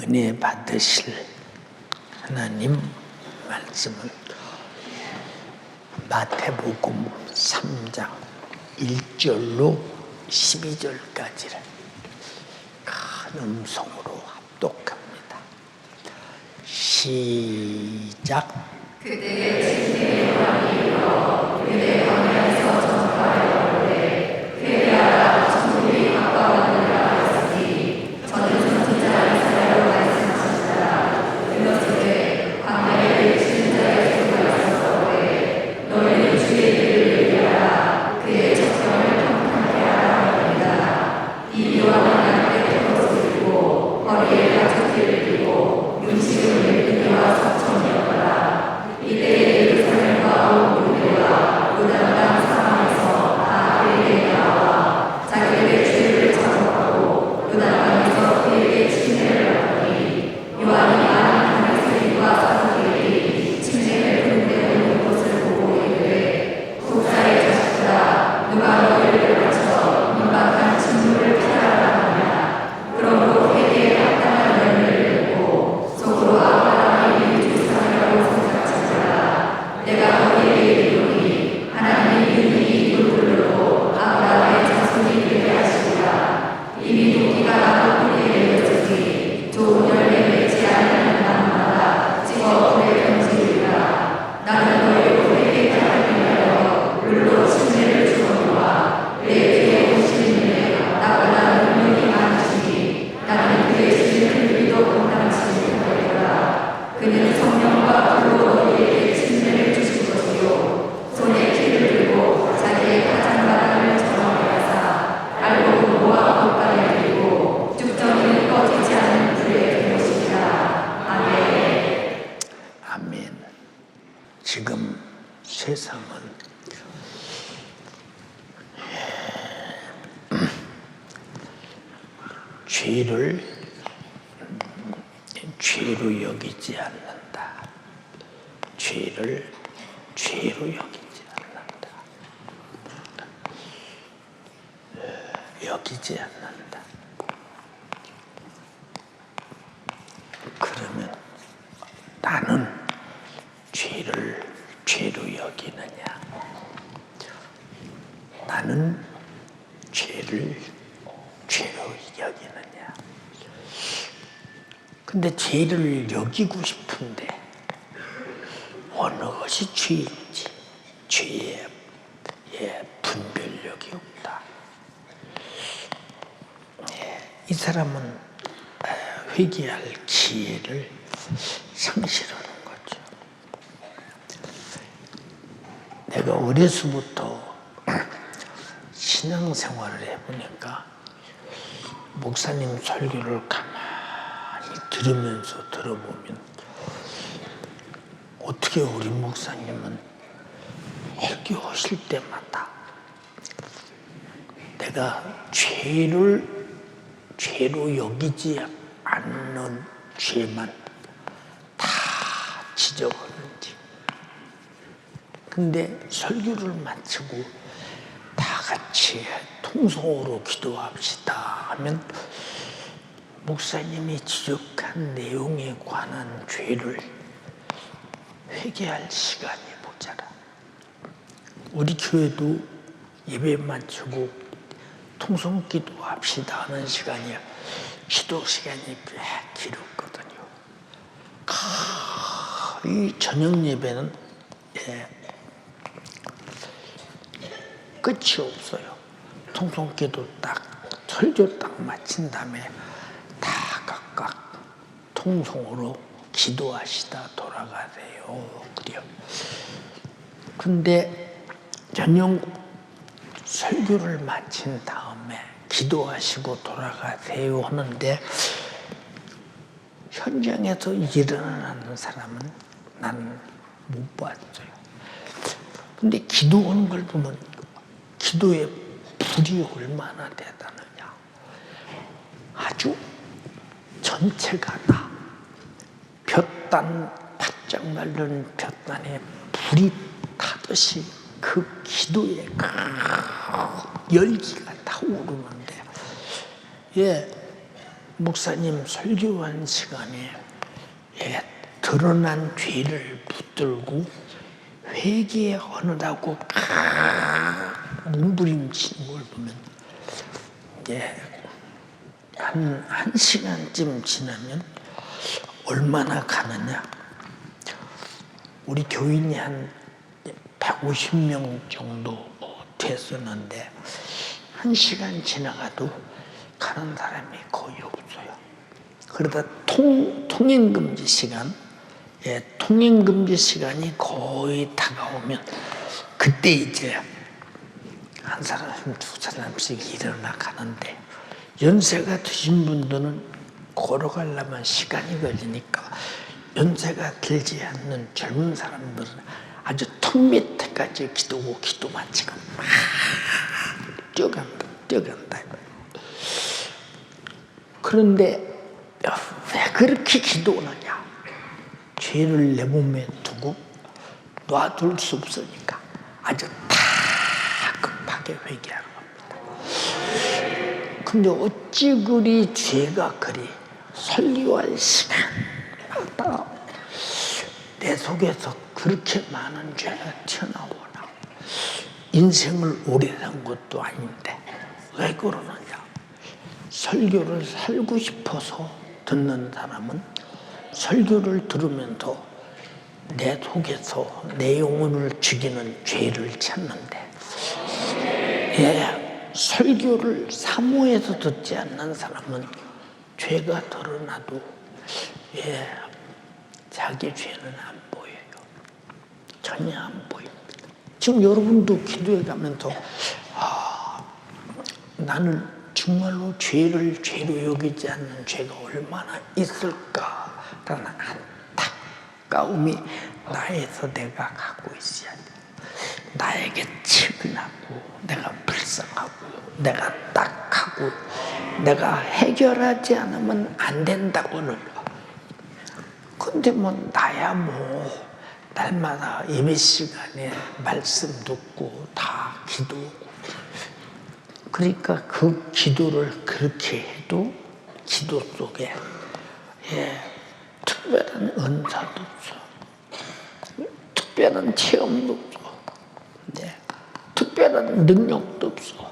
은혜 받으실 하나님 말씀을 마태복음 3장 1절로 12절까지를 큰 음성으로 합독합니다. 시작. 그때에 진리의 왕이 일어 유대 광야에서 전파하여 오되 회개하라 천국이 가까웠느니라 하였으니 저는 선지자 이사야로 말씀하시더라. 이르시되 광야에 계신 자의 소리가 있었으되 너희는 주의 길을 얘기하라. 그의 적경을 평탄케 하라 하니라. 이 요한은 날때 떨어지고 허리에 가죽띠를 띠고 음식을 맺은 이와 사천이었더라. 이때에 예루살렘과 온 유대와 요단강 사방에서 다 그에게 나와 자기들의 죄를 자복하고 요단강에서 그에게 침례를 받으니 요한이 많은 바리새인과 사두개인이 침례를 받는데 오는 것을 보고 이르되 독사의 자식들아 누가 너희를 가르쳐 임박한 진노를 피하라 하느냐. 그러므로 회개에 합당한 열매를 맺고 속으로 아브라함이 주 사랑이라고 생각하시라. 내가 너희에게 이르노니 하나님이 능히 이불들로 아브라함의 자손이 되게 하시리라. 이미 도끼가 나무 뿌리에 내렸으니 좋은 열매 맺지 않는 나무마다 찍어 불에 던지리라. 나는 너희로 회개케 하기 위하여 물로 침례를 주거니와 내 뒤에 오시는 이는 나보다 능력이 많으시니 나는 그의 신 글비도 감당치 못하리라. 그는 성령과 불로 너희에게 침례를 주실 것이요 손에 키를 들고 자기의 가장바닥을 정하여서 알곡은 모아 겉바에 들고 죽정이는 꺼지지 않는 불에 들으시리라. 아멘. 아멘. 지금 세상은 죄를 죄로 여기지 않는다. 죄를 죄로 여기지 않는다. 여기지 않는다. 그러면 나는 죄를 죄로 여기느냐? 나는 죄를 죄로 여기느냐? 근데 죄를 여기고 싶은데 어느 것이 죄인지 죄의 분별력이 없다. 이 사람은 회개할 기회를 상실하는 거죠. 내가 어려서부터 신앙생활을 해보니까 목사님 설교를 가만히 들으면서 들어보면 어떻게 우리 목사님은 설교하실 때마다 내가 죄로 여기지 않는 죄만 다 지적하는지. 근데 설교를 마치고 다 같이 통성으로 기도합시다 하면 목사님이 지적한 내용에 관한 죄를 회개할 시간이 모자라. 우리 교회도 예배 마치고 통성 기도합시다 하는 시간이 기도 시간이 꽤 길었거든요. 이 저녁 예배는 끝이 없어요. 통성 기도 딱 설교 딱 마친 다음에 다 각각 통성으로 기도하시다 돌아가세요. 그래요. 근데 저녁 설교를 마친 다음에 기도하시고 돌아가세요 하는데 현장에서 일어나는 사람은 나는 못 봤어요. 근데 기도하는 걸 보면 기도의 불이 얼마나 대단하냐. 아주 전체가 다 볕단 바짝 마른 볕단에 불이 타듯이 그 기도의 열기가 타오르는데 목사님 설교한 시간에 드러난 죄를 붙들고 회개에 어느다고 몸부림치는 걸 보면 한 시간쯤 지나면 얼마나 가느냐. 우리 교인이 한 150명 정도 됐었는데 한 시간 지나가도 가는 사람이 거의 없어요. 그러다 통행금지 시간, 통행금지 시간이 거의 다가오면 그때 이제 한 사람씩 두 사람씩 일어나 가는데 연세가 드신 분들은 걸어가려면 시간이 걸리니까 연세가 들지 않는 젊은 사람들은 아주 턱 밑에까지 기도고 기도만 지금 막 뛰어간다. 그런데 왜 그렇게 기도하느냐? 죄를 내 몸에 두고 놔둘 수 없으니까 아주 다급하게 회개하는 겁니다. 근데 어찌 그리 죄가 그리 설교할 시간마다 내 속에서 그렇게 많은 죄가 튀어나오나? 인생을 오래 산 것도 아닌데 왜 그러느냐? 설교를 살고 싶어서 듣는 사람은 설교를 들으면서 내 속에서 내 영혼을 죽이는 죄를 찾는데 설교를 사모해서 듣지 않는 사람은 죄가 드러나도 자기 죄는 안 보여요. 전혀 안 보입니다. 지금 여러분도 기도해 가면서 나는 정말로 죄를 죄로 여기지 않는 죄가 얼마나 있을까라는 안타까움이 나에서 내가 갖고 있어야 돼. 나에게 측은하고 내가 불쌍하고 내가 딱하고 내가 해결하지 않으면 안 된다고는. 근데 나야 날마다 예배 시간에 말씀 듣고 다 기도하고 그러니까 그 기도를 그렇게 해도 기도 속에 특별한 은사도 없어. 특별한 체험도 없어. 특별한 능력도 없어.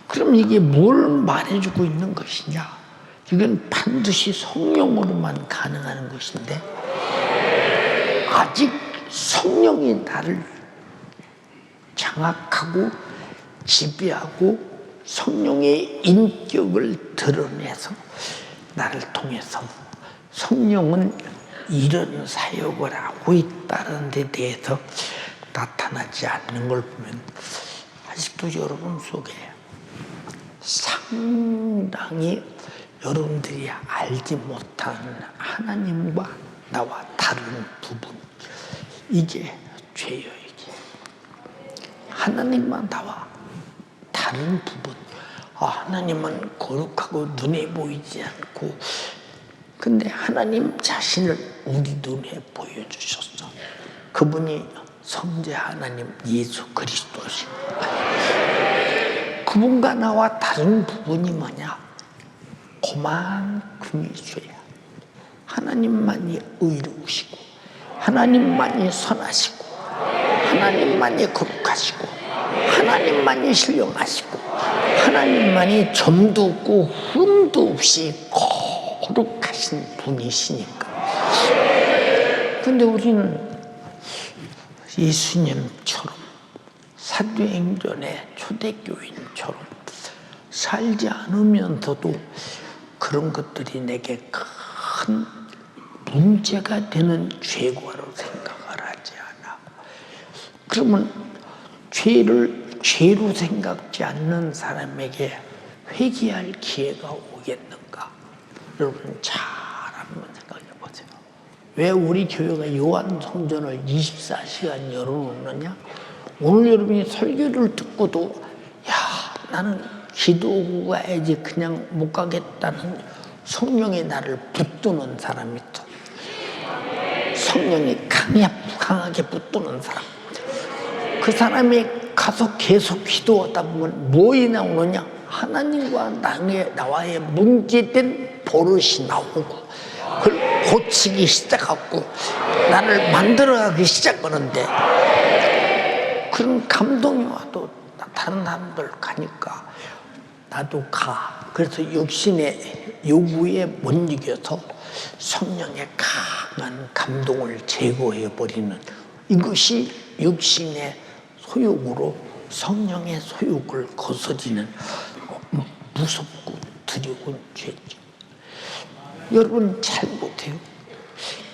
그럼 이게 뭘 말해주고 있는 것이냐? 이건 반드시 성령으로만 가능한 것인데 아직 성령이 나를 장악하고 지배하고 성령의 인격을 드러내서 나를 통해서 성령은 이런 사역을 하고 있다는 데 대해서 나타나지 않는 걸 보면 아직도 여러분 속에 상당히 여러분들이 알지 못한 하나님과 나와 다른 부분, 이게 죄예요. 이게 하나님과 나와 다른 부분. 하나님은 거룩하고 눈에 보이지 않고, 근데 하나님 자신을 우리 눈에 보여주셨어. 그분이 성자 하나님 예수 그리스도시고, 그분과 나와 다른 부분이 뭐냐? 그만큼이 죄야. 하나님만이 의로우시고, 하나님만이 선하시고, 하나님만이 거룩하시고, 하나님만이 신령하시고, 하나님만이 점도 없고 흠도 없이 거룩하신 분이시니까. 근데 우리는 예수님처럼 사도행전의 초대교인처럼 살지 않으면서도 그런 것들이 내게 큰 문제가 되는 죄과로 생각을 하지 않아. 그러면 죄를 죄로 생각지 않는 사람에게 회개할 기회가 오겠는가? 여러분 잘 한번 생각해 보세요. 왜 우리 교회가 요한 성전을 24시간 열어놓느냐? 오늘 여러분이 설교를 듣고도 나는 기도하고 가야지 그냥 못 가겠다는 성령이 나를 붙드는 사람이 있어. 성령이 강하게 붙드는 사람. 그 사람이 가서 계속 기도하다 보면 뭐이 나오느냐? 하나님과 나와의 문제된 버릇이 나오고 그걸 고치기 시작하고 나를 만들어가기 시작하는데 그런 감동이 와도 다른 사람들 가니까 나도 가. 그래서 육신의 요구에 못 이겨서 성령의 강한 감동을 제거해버리는 이것이 육신의 소욕으로 성령의 소욕을 거스리는 무섭고 두려운 죄죠. 여러분 잘 못해요.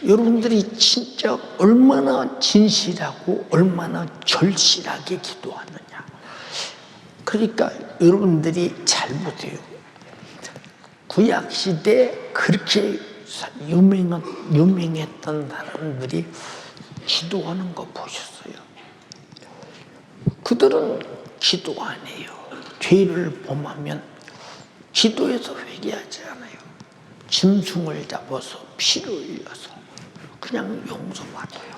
여러분들이 진짜 얼마나 진실하고 얼마나 절실하게 기도하느냐. 그러니까 여러분들이 잘 못해요. 구약시대에 그렇게 유명했던 사람들이 기도하는 거 보셨어요? 그들은 기도 안 해요. 죄를 범하면 기도해서 회개하지 않아요. 짐승을 잡아서 피를 흘려서 그냥 용서받아요.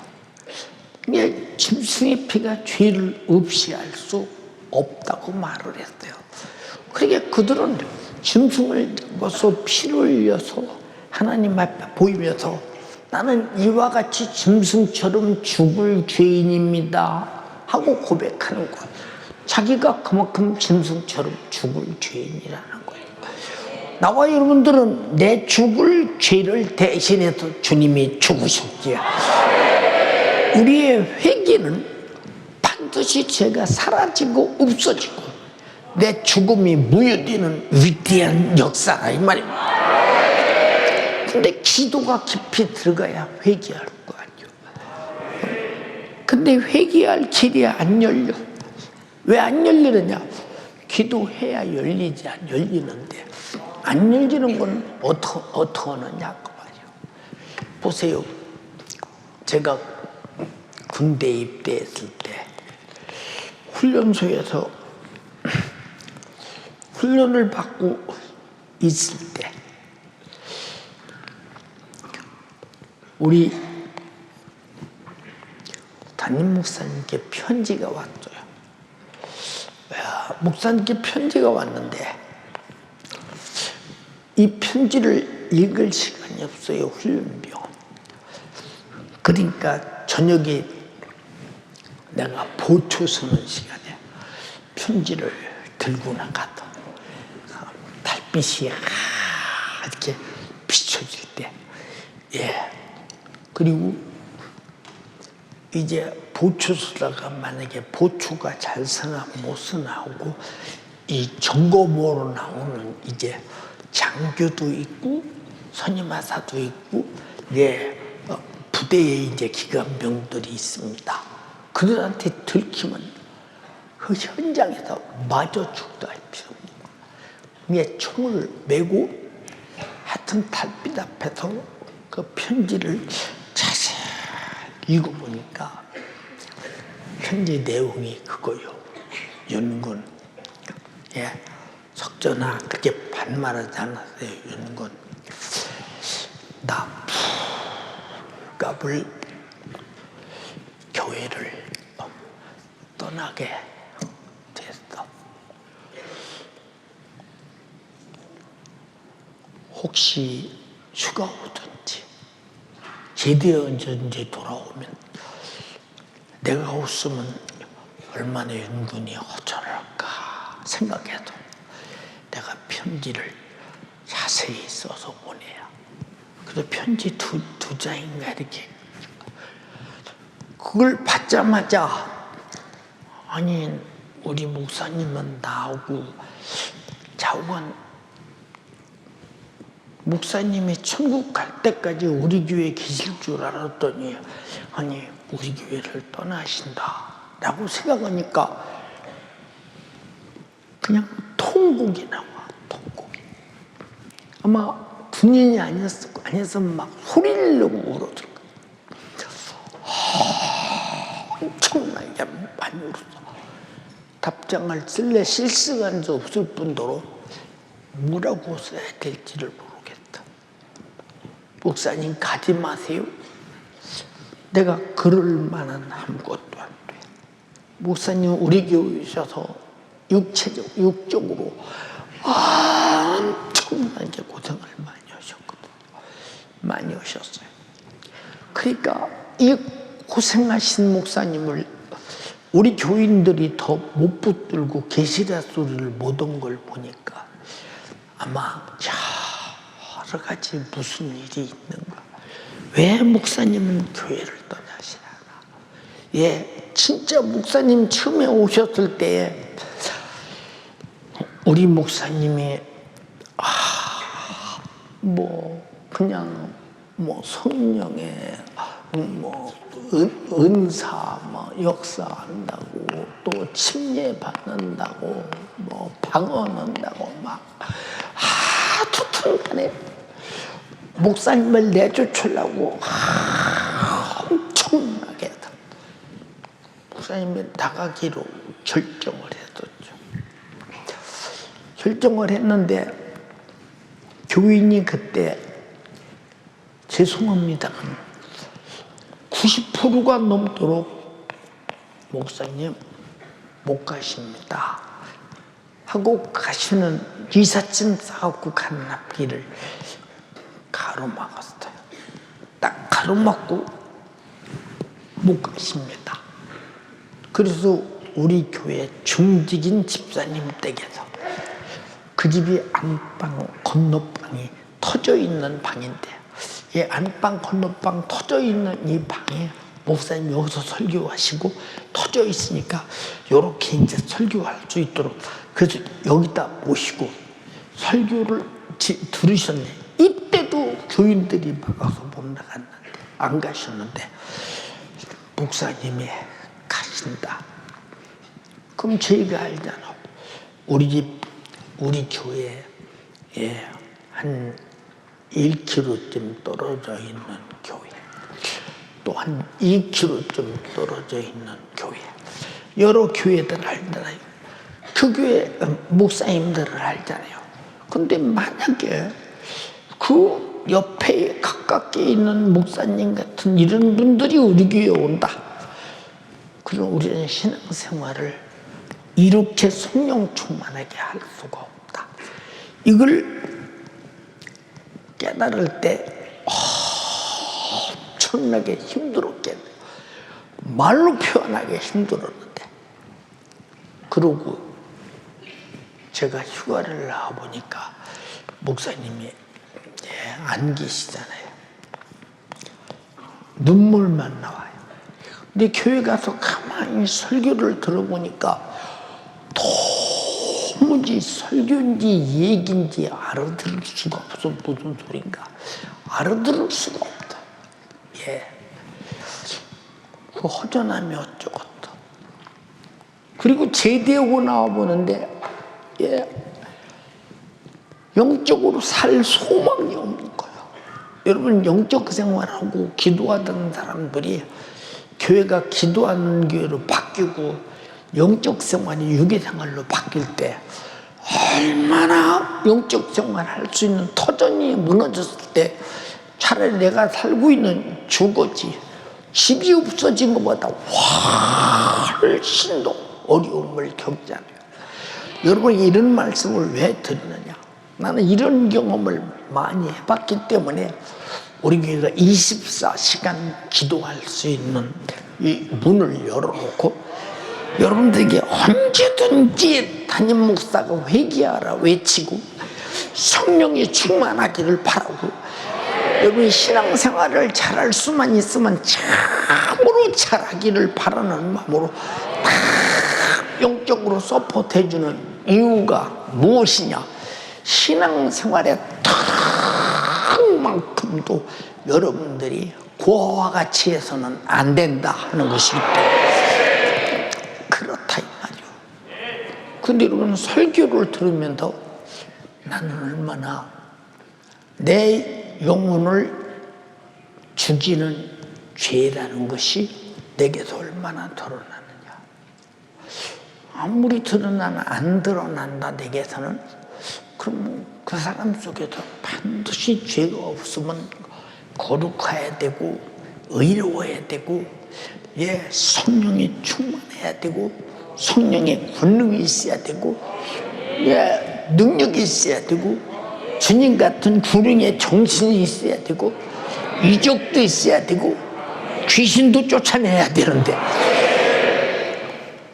이게 짐승의 피가 죄를 없이 할 수 없다고 말을 했어요. 그러니까 그들은 짐승을 잡아서 피를 흘려서 하나님 앞에 보이면서 나는 이와 같이 짐승처럼 죽을 죄인입니다 하고 고백하는 거예요. 자기가 그만큼 짐승처럼 죽을 죄인이라는 거예요. 나와 여러분들은 내 죽을 죄를 대신해서 주님이 죽으셨지요. 우리의 회개는 반드시 죄가 사라지고 없어지고 내 죽음이 무효되는 위대한 역사라 이 말입니다. 근데 기도가 깊이 들어가야 회개할 거 아니에요. 근데 회개할 길이 안 열려. 왜 안 열리느냐? 기도해야 열리지 안 열리는데 안 열리는 건 어떻게 하느냐 그 말이에요. 보세요. 제가 군대 입대했을 때 훈련소에서 훈련을 받고 있을 때 우리 담임 목사님께 편지가 왔어요. 목사님께 편지가 왔는데 이 편지를 읽을 시간이 없어요. 훈련병. 그러니까 저녁에 내가 보초 서는 시간에 편지를 들고 나가서 달빛이 이렇게 비춰질 때, 그리고 이제 보초 서다가 만약에 보초가 잘 서나 못 서나 하고 이 점검으로 나오는 이제 장교도 있고 선임하사도 있고 부대에 이제 기관병들이 있습니다. 그들한테 들키면 그 현장에서 마저 죽도 할 필요 없는 거예요. 총을 메고 하여튼 달빛 앞에서 그 편지를 자세히 읽어보니까 편지 내용이 그거요. 윤군, 석전아 그렇게 반말하지 않았어요. 윤군, 나 값을 교회를 떠나게 됐어. 혹시 휴가 오든지 제대 언제든지 돌아오면 내가 없으면 얼마나 윤군이 허전할까 생각해도 내가 편지를 자세히 써서 보내야. 그래서 편지 두 장인가 이렇게. 그걸 받자마자 아니 우리 목사님은 나하고 자우관 목사님이 천국 갈 때까지 우리 교회에 계실 줄 알았더니 아니 우리 교회를 떠나신다 라고 생각하니까 그냥 통곡이 나와. 통곡이. 아마 군인이 아니었으면 막 소리를 내고 울어들 거야. 엄청나게 많이 울었어. 답장을 쓸래 실시간 수 없을 뿐더러 뭐라고 써야 될지를 모르겠다. 목사님 가지 마세요. 내가 그럴 만한 아무것도 안 돼. 목사님 우리 교회 오셔서 육적으로 엄청나게 고생을 많이 하셨거든요. 많이 하셨어요. 그러니까 이 고생하신 목사님을 우리 교인들이 더 못 붙들고 계시라 소리를 못 온 걸 보니까 아마 여러 가지 무슨 일이 있는가. 왜 목사님은 교회를 떠나시나. 예, 진짜 목사님 처음에 오셨을 때에 우리 목사님이 그냥 성령의 은사 역사한다고 또 침례 받는다고 방언한다고 하여튼간에 목사님을 내쫓으려고 엄청나게 목사님이 나가기로 결정을 했었죠. 결정을 했는데 교인이 그때 죄송합니다 90%가 넘도록 목사님 못 가십니다 하고 가시는 이삿짐 싸갖고 간 앞길을 가로막았어요. 딱 가로막고 못 가십니다. 그래서 우리 교회 중직인 집사님 댁에서 그 집이 안방 건너방이 터져 있는 방인데 이 안방 건너방 터져 있는 이 방에 목사님 여기서 설교하시고 터져 있으니까 이렇게 이제 설교할 수 있도록 그래서 여기다 모시고 설교를 들으셨네. 이때도 교인들이 막아서 못 나갔는데 안 가셨는데 목사님이 가신다. 그럼 저희가 알잖아. 우리 집 우리 교회에 한 1km쯤 떨어져 있는 교회, 또 한 2km쯤 떨어져 있는 교회, 여러 교회들을 알잖아요. 그 교회 목사님들을 알잖아요. 근데 만약에 그 옆에 가깝게 있는 목사님 같은 이런 분들이 우리 교회에 온다. 그럼 우리는 신앙생활을 이렇게 성령 충만하게 할 수가 없다. 이걸 깨달을 때 엄청나게 힘들었겠네. 말로 표현하기 힘들었는데 그러고 제가 휴가를 나와보니까 목사님이 안 계시잖아요. 눈물만 나와요. 근데 교회 가서 가만히 설교를 들어보니까 도무지 설교인지 얘기인지 알아들을 수가 없어. 무슨 소린가 알아들을 수가 없다. 그 허전함이 어쩌겠다. 그리고 제대하고 나와보는데 영적으로 살 소망이 없는 거예요. 여러분 영적 생활하고 기도하던 사람들이 교회가 기도하는 교회로 바뀌고 영적 생활이 유교 생활로 바뀔 때 얼마나 영적 생활할 수 있는 터전이 무너졌을 때 차라리 내가 살고 있는 주거지 집이 없어진 것보다 훨씬 더 어려움을 겪잖아요. 여러분 이런 말씀을 왜 드리느냐. 나는 이런 경험을 많이 해봤기 때문에 우리 교회가 24시간 기도할 수 있는 이 문을 열어놓고 여러분들에게 언제든지 담임 목사가 회개하라 외치고 성령이 충만하기를 바라고 여러분이 신앙생활을 잘할 수만 있으면 참으로 잘하기를 바라는 마음으로 딱 영적으로 서포트해주는 이유가 무엇이냐. 신앙생활에 턱만큼도 여러분들이 고아와 같이 해서는 안 된다 하는 것이기 때문에 그렇다 이 말이요. 근데 여러분 설교를 들으면서 나는 얼마나 내 영혼을 죽이는 죄라는 것이 내게서 얼마나 드러나느냐. 아무리 드러나나 안 드러난다 내게서는 그럼 그 사람 속에서 반드시 죄가 없으면 거룩해야 되고 의로워야 되고 성령이 충만해야 되고 성령의 권능이 있어야 되고, 예, 능력이 있어야 되고, 주님 같은 구령의 정신이 있어야 되고, 이적도 있어야 되고, 귀신도 쫓아내야 되는데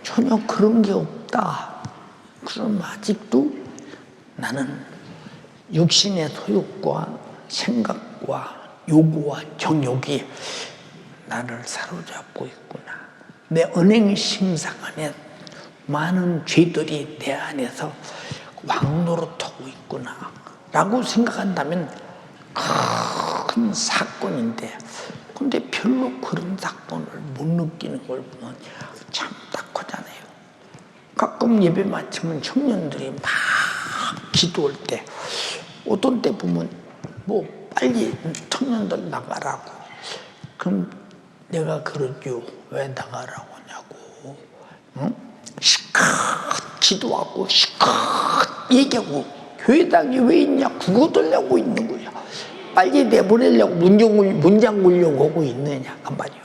전혀 그런 게 없다. 그럼 아직도 나는 육신의 소욕과 생각과 요구와 정욕이 나를 사로잡고 있구나. 내 언행심상 안에 많은 죄들이 내 안에서 왕노릇하고 있구나 라고 생각한다면 큰 사건인데, 근데 별로 그런 사건을 못 느끼는 걸 보면 참 딱하잖아요. 가끔 예배 마치면 청년들이 막 기도할 때, 어떤 때 보면 뭐 빨리 청년들 나가라고. 그럼 내가 그러죠. 왜 나가라고 하냐고. 응? 시컷 기도하고 시컷 얘기하고, 교회당이 왜 있냐, 그거 들려고 있는 거야. 빨리 내보내려고 문장 물려고 하고 있느냐 그 말이요.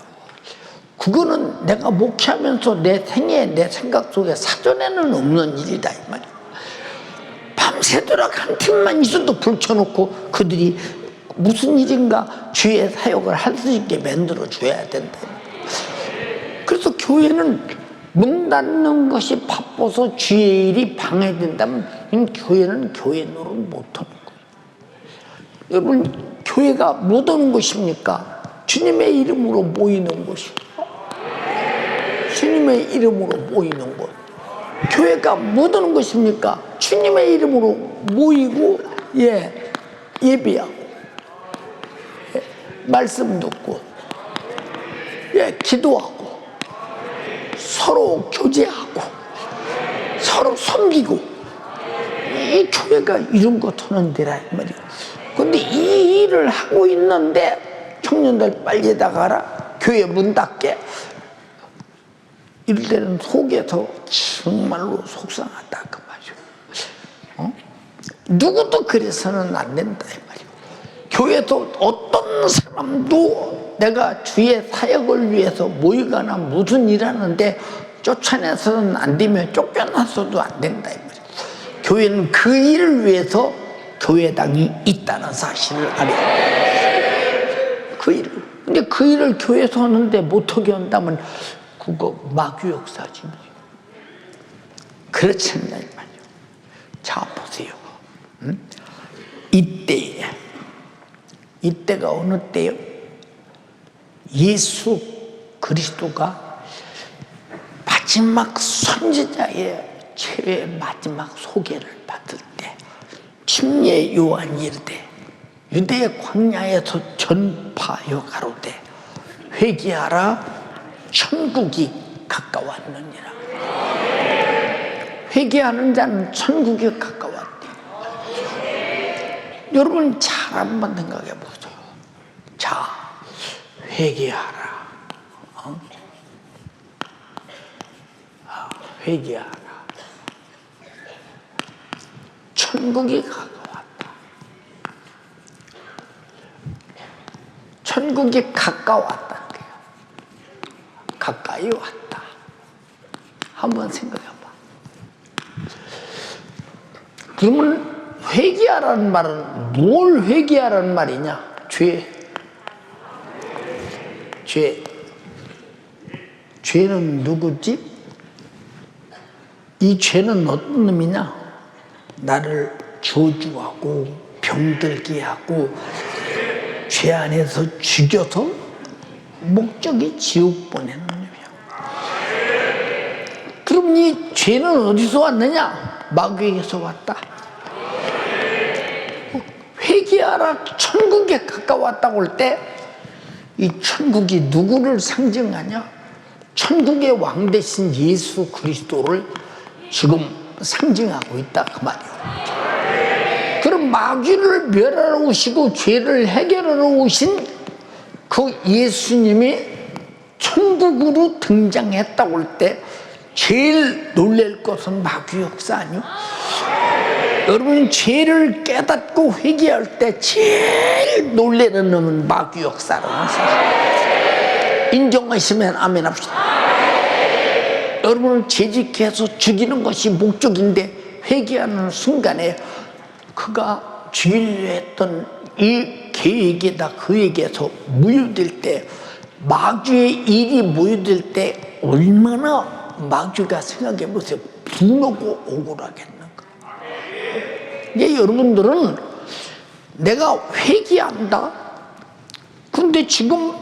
그거는 내가 목회하면서 내 생애, 내 생각 속에 사전에는 없는 일이다 이 말이야. 밤새도록 한 팀만 있어도 불켜놓고 그들이 무슨 일인가 주의 사역을 할 수 있게 만들어 줘야 된다. 그래서 교회는 문 닫는 것이 바빠서 주의 일이 방해된다면 교회는 교회 노릇 못하는 거예요. 여러분, 교회가 못 오는 것입니까? 주님의 이름으로 모이는 것이고, 주님의 이름으로 모이는 것. 교회가 못 오는 것입니까? 주님의 이름으로 모이고, 예, 예배하고, 예, 말씀 듣고, 예, 기도하고, 서로 교제하고, 서로 섬기고, 이 교회가 이런 것 하는 데라 이 말이야. 근데 이 일을 하고 있는데 청년들 빨리 나가라, 교회 문 닫게, 이럴 때는 속에서 정말로 속상하다 그 말이죠. 누구도 그래서는 안 된다 이 말이죠. 교회에서 어떤 사람도 내가 주의 사역을 위해서 모이거나 무슨 일 하는데 쫓아내서는 안 되며 쫓겨나서도 안 된다 이 말이죠. 교회는 그 일을 위해서 교회당이 있다는 사실을 알아요. 그 일을. 근데 그 일을 교회에서 하는데 못하게 한다면 그거 마귀 역사지 뭐. 그렇지 않나 이 말이에요. 자 보세요. 이때가 어느 때요? 예수 그리스도가 마지막 선지자의 최후의 마지막 소개를 받을 때, 침례 요한이 이르되 유대 광야에서 전파하여 가로되 회개하라, 천국이 가까웠느니라. 회개하는 자는 천국에 가까웠대. 여러분 잘 한번 생각해 보세요. 자, 회개하라. 회개하라. 천국이 가까웠다. 천국이 가까웠다는 거예요. 가까이 왔다. 한번 생각해봐. 그러면 회개하라는 말은 뭘 회개하라는 말이냐? 죄는 누구지? 이 죄는 어떤 놈이냐? 나를 저주하고 병들게 하고 죄 안에서 죽여서 목적이 지옥 보내는 놈이야. 그럼 이 죄는 어디서 왔느냐? 마귀에게서 왔다. 회개하라, 천국에 가까웠다고 할 때 이 천국이 누구를 상징하냐? 천국의 왕 대신 예수 그리스도를 지금 상징하고 있다 그 말이에요. 그럼 마귀를 멸하러 오시고 죄를 해결하러 오신 그 예수님이 천국으로 등장했다고 할 때 제일 놀랄 것은 마귀 역사 아니요? 여러분 죄를 깨닫고 회개할 때 제일 놀라는 놈은 마귀 역사라는 사실 인정하시면 아멘 합시다. 여러분을 재직해서 죽이는 것이 목적인데 회개하는 순간에 그가 죽이려 했던 이 계획에다 그에게서 무효될 때, 마귀의 일이 무효될 때 얼마나 마귀가 생각해 보세요. 분노고 억울하겠는가. 이제 여러분들은 내가 회개한다. 근데 지금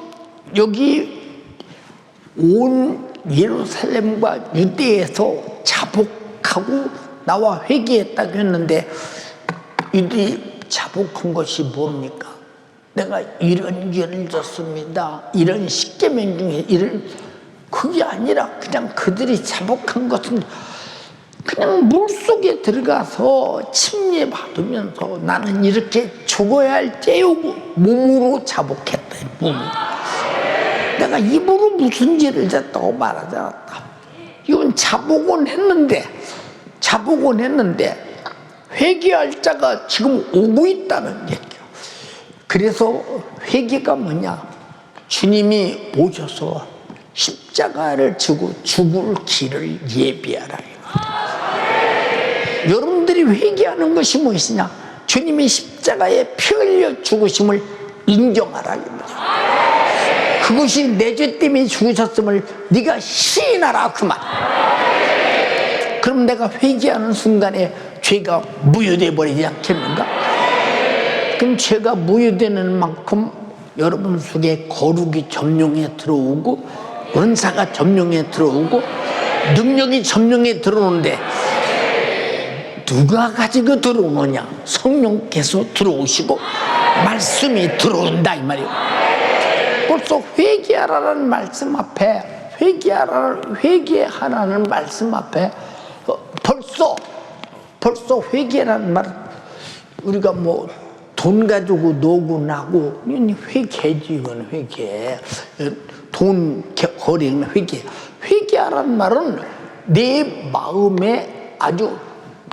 여기 온 예루살렘과 유대에서 자복하고 나와 회개했다고 했는데 이들이 자복한 것이 뭡니까? 내가 이런 죄를 졌습니다. 이런 십계명 중에 이런, 그게 아니라 그냥 그들이 자복한 것은 그냥 물속에 들어가서 침례받으면서 나는 이렇게 죽어야 할 죄고 몸으로 자복했다. 몸으로. 내가 입으로 무슨 죄를 졌다고 말하지 않았다. 이건 자복은 했는데 회개할 자가 지금 오고 있다는 얘기예요. 그래서 회개가 뭐냐? 주님이 오셔서 십자가를 지고 죽을 길을 예비하라. 여러분들이 회개하는 것이 무엇이냐? 주님이 십자가에 피 흘려 죽으심을 인정하라. 그것이 내 죄 때문에 죽으셨음을 네가 시인하라. 그 말. 그럼 내가 회개하는 순간에 죄가 무효돼 버리지 않겠는가? 그럼 죄가 무효되는 만큼 여러분 속에 거룩이 점령에 들어오고 은사가 점령에 들어오고 능력이 점령에 들어오는데 누가 가지고 들어오느냐? 성령께서 들어오시고 말씀이 들어온다 이 말이에요. 벌써 회개하라는 말씀 앞에 회개하라는 말씀 앞에 벌써 회개라는 말, 우리가 뭐 돈 가지고 노고 나고 회개지. 이건 회개. 돈 거래는 회개. 회개하라는 말은 내 마음에 아주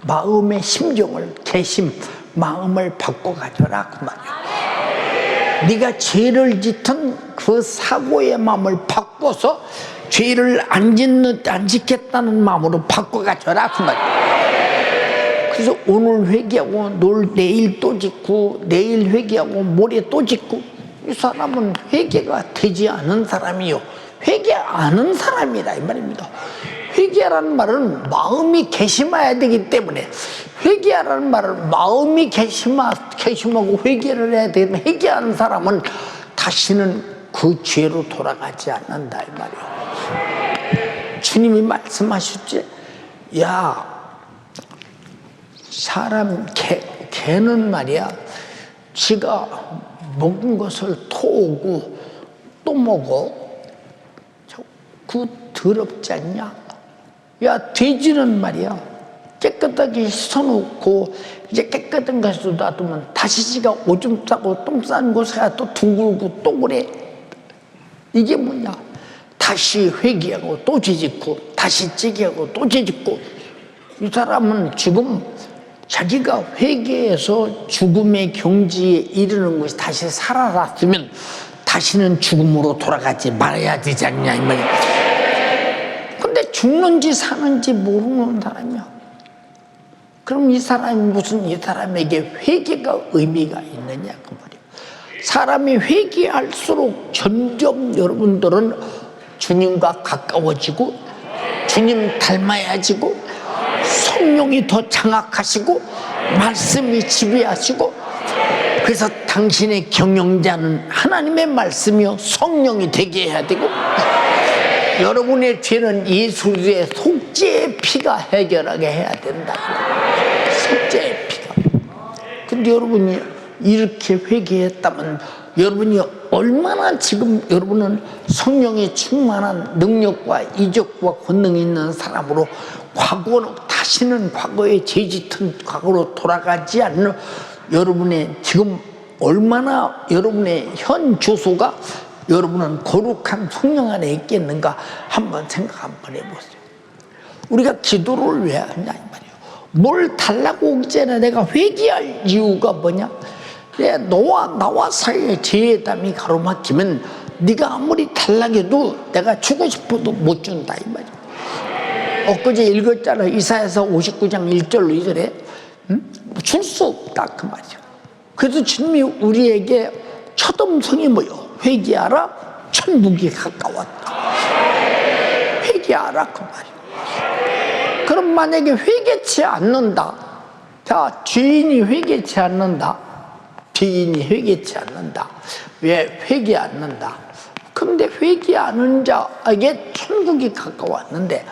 마음의 심정을, 개심, 마음을 바꿔가져라 그 말이야. 네가 죄를 짓은 그 사고의 마음을 바꿔서 죄를 안 짓겠다는 마음으로 바꿔가져라 그 말이야. 그래서 오늘 회개하고 내일 또 짓고 내일 회개하고 모레 또 짓고, 이 사람은 회개가 되지 않은 사람이요, 회개하는 사람이라 이 말입니다. 회개하라는 말은 마음이 개심해야 되기 때문에, 회개하라는 말은 마음이 개심하고 회개를 해야 되기 때문에, 회개하는 사람은 다시는 그 죄로 돌아가지 않는다 이 말이에요. 주님이 말씀하셨지, 야 사람 개는 말이야, 지가 먹은 것을 토하고 또 먹어. 그 더럽지 않냐? 야 돼지는 말이야, 깨끗하게 씻어놓고 이제 깨끗한 것을 놔두면 다시 지가 오줌 싸고 똥 싸는 곳에 또 둥글고 또 그래. 이게 뭐냐? 다시 회개하고 또 죄짓고 다시 찌개하고 또 죄짓고. 이 사람은 지금 자기가 회개해서 죽음의 경지에 이르는 것이 다시 살아났으면 다시는 죽음으로 돌아가지 말아야 되지 않냐 이 말이야. 근데 죽는지 사는지 모르는 사람이야. 그럼 이 사람에게 회개가 의미가 있느냐 그 말이야. 사람이 회개할수록 점점 여러분들은 주님과 가까워지고 주님 닮아야지고 성령이 더 장악하시고 말씀이 지배하시고, 그래서 당신의 경영자는 하나님의 말씀이요 성령이 되게 해야 되고, 여러분의 죄는 예수의 속죄의 피가 해결하게 해야 된다. 속죄의 피가. 근데 여러분이 이렇게 회개했다면 여러분이 얼마나 지금 여러분은 성령이 충만한 능력과 이적과 권능이 있는 사람으로 다시는 과거의 죄 짓은 과거로 돌아가지 않는 여러분의 지금 얼마나 여러분의 현 주소가 여러분은 거룩한 성령 안에 있겠는가 한번 생각 한번 해보세요. 우리가 기도를 왜 하냐 이 말이에요. 뭘 달라고 오기 전에 내가 회개할 이유가 뭐냐? 너와 나와 사이에 죄의 담이 가로막히면 네가 아무리 달라고 해도 내가 주고 싶어도 못 준다 이 말이에요. 엊그제 읽었잖아. 이사야서 59장 1절로 2절에 줄 수 없다 그 말이야. 그래서 주님이 우리에게 첫 음성이 뭐요? 회개하라, 천국이 가까웠다. 회개하라 그 말이야. 그럼 만약에 회개치 않는다. 자, 주인이 회개치 않는다. 주인이 회개치 않는다. 왜 회개 않는다? 그런데 회개하는 자에게 천국이 가까웠는데,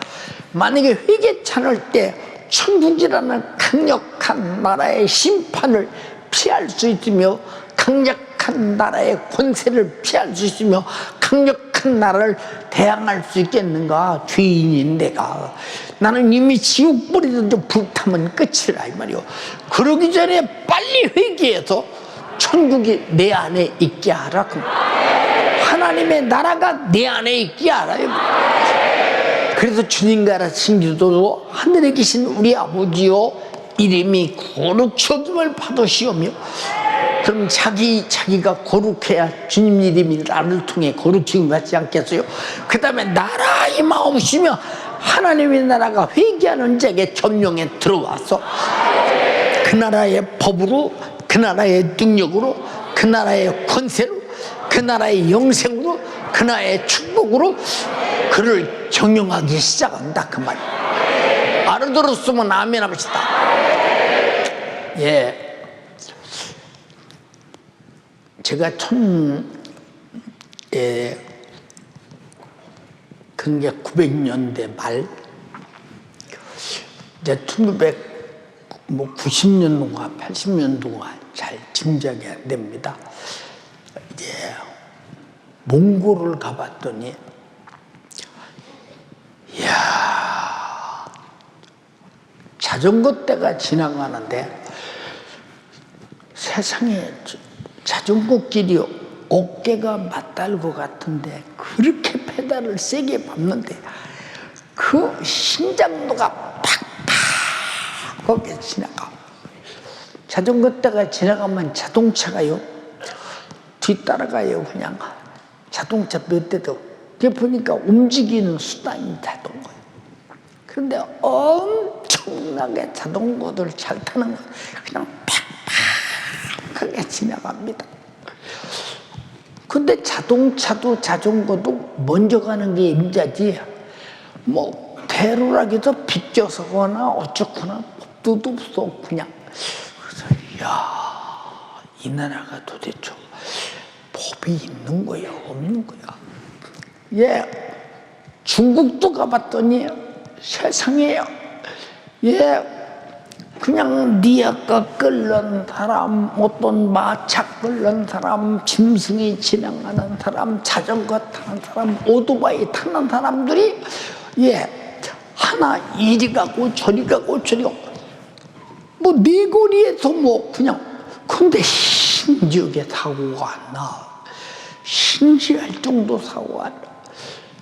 만약에 회개치 않을 때 천국이라는 강력한 나라의 심판을 피할 수 있으며, 강력한 나라의 권세를 피할 수 있으며, 강력한 나라를 대항할 수 있겠는가? 죄인인 내가. 나는 이미 지옥 뿌리든지 불타면 끝이라 이 말이요. 그러기 전에 빨리 회개해서 천국이 내 안에 있게 하라. 하나님의 나라가 내 안에 있게 하라. 그래서 주님과 같은 기도도 하늘에 계신 우리 아버지요, 이름이 거룩히 여김을 받으시오며. 그럼 자기가 거룩해야 주님 이름이 나를 통해 거룩히 받지 않겠어요? 그 다음에 나라 임하옵시며, 하나님의 나라가 회개하는 자에게 점령에 들어와서 그 나라의 법으로, 그 나라의 능력으로, 그 나라의 권세로, 그 나라의 영생으로, 그 나라의 축복으로 그를 경영하기 시작한다 그 말이에요. 알아들었으면 아멘 합시다. 예, 제가 그게 900년대 말, 이제 1990년도가 80년도가 잘 짐작이 안 됩니다. 이제 몽골을 가봤더니, 이야, 자전거 대가 지나가는데 세상에 자전거 길이 어깨가 맞닿을 것 같은데 그렇게 페달을 세게 밟는데 그 심장도가 팍팍 거기에 지나가. 자전거 대가 지나가면 자동차가요 뒤따라가요. 그냥 자동차 몇 대도. 그게 보니까 움직이는 수단이 자전거예요. 그런데 엄청나게 자전거들 잘 타는 거 그냥 팍팍하게 지나갑니다. 근데 자동차도 자전거도 먼저 가는 게 임자지, 뭐 대로락에서 빗겨서거나 어쩌거나 법도 없어 그냥. 그래서 이야, 이 나라가 도대체 법이 있는 거야 없는 거야? 예, 중국도 가봤더니 세상에요, 예, 그냥 니아까 끓는 사람, 어떤 마차 끓는 사람, 짐승이 지나가는 사람, 자전거 타는 사람, 오토바이 타는 사람들이 예, 하나 이리 가고 저리 가고 저리 가고, 뭐 네 거리에서 뭐 그냥. 근데 신기하게 사고가 안 나. 신기할 정도 사고가 안 나.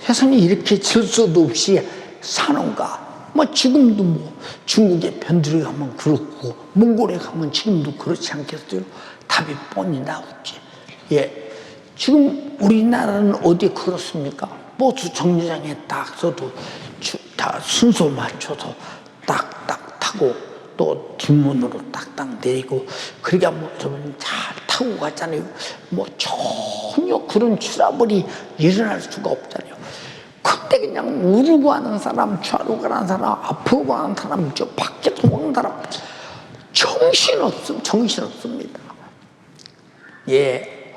세상에 이렇게 질서도 없이 사는가? 뭐 지금도 뭐 중국에 변두리 가면 그렇고 몽골에 가면 지금도 그렇지 않겠어요? 답이 뻔히 나오지. 예, 지금 우리나라는 어디 그렇습니까? 버스 정류장에 딱 서도 다 순서 맞춰서 딱딱 타고 또 뒷문으로 딱딱 내리고, 그러니까 뭐 좀 잘 타고 가잖아요. 뭐 전혀 그런 트러블이 일어날 수가 없잖아요. 근데 그냥 우르고 가는 사람, 좌로 가는 사람, 앞으로 가는 사람, 저 밖에 도는 사람 정신없습니다. 예,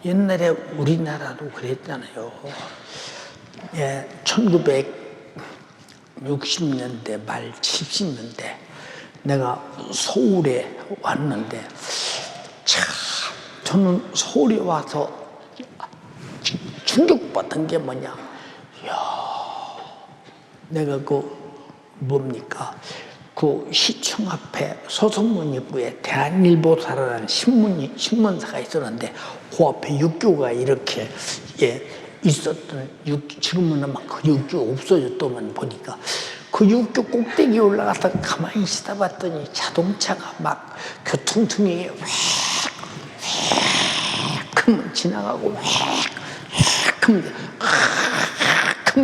옛날에 우리나라도 그랬잖아요. 예, 1960년대 말 70년대 내가 서울에 왔는데, 참 저는 서울에 와서 충격받은 게 뭐냐, 내가 뭡니까? 그 시청 앞에 소송문 입구에 대한일보사라는 신문사가 있었는데, 그 앞에 육교가 이렇게 있었던, 지금은 막 그 육교가 없어졌더만 보니까, 그 육교 꼭대기에 올라가서 가만히 있다 봤더니 자동차가 막 교통투명에 휙 하면 지나가고, 휙 하면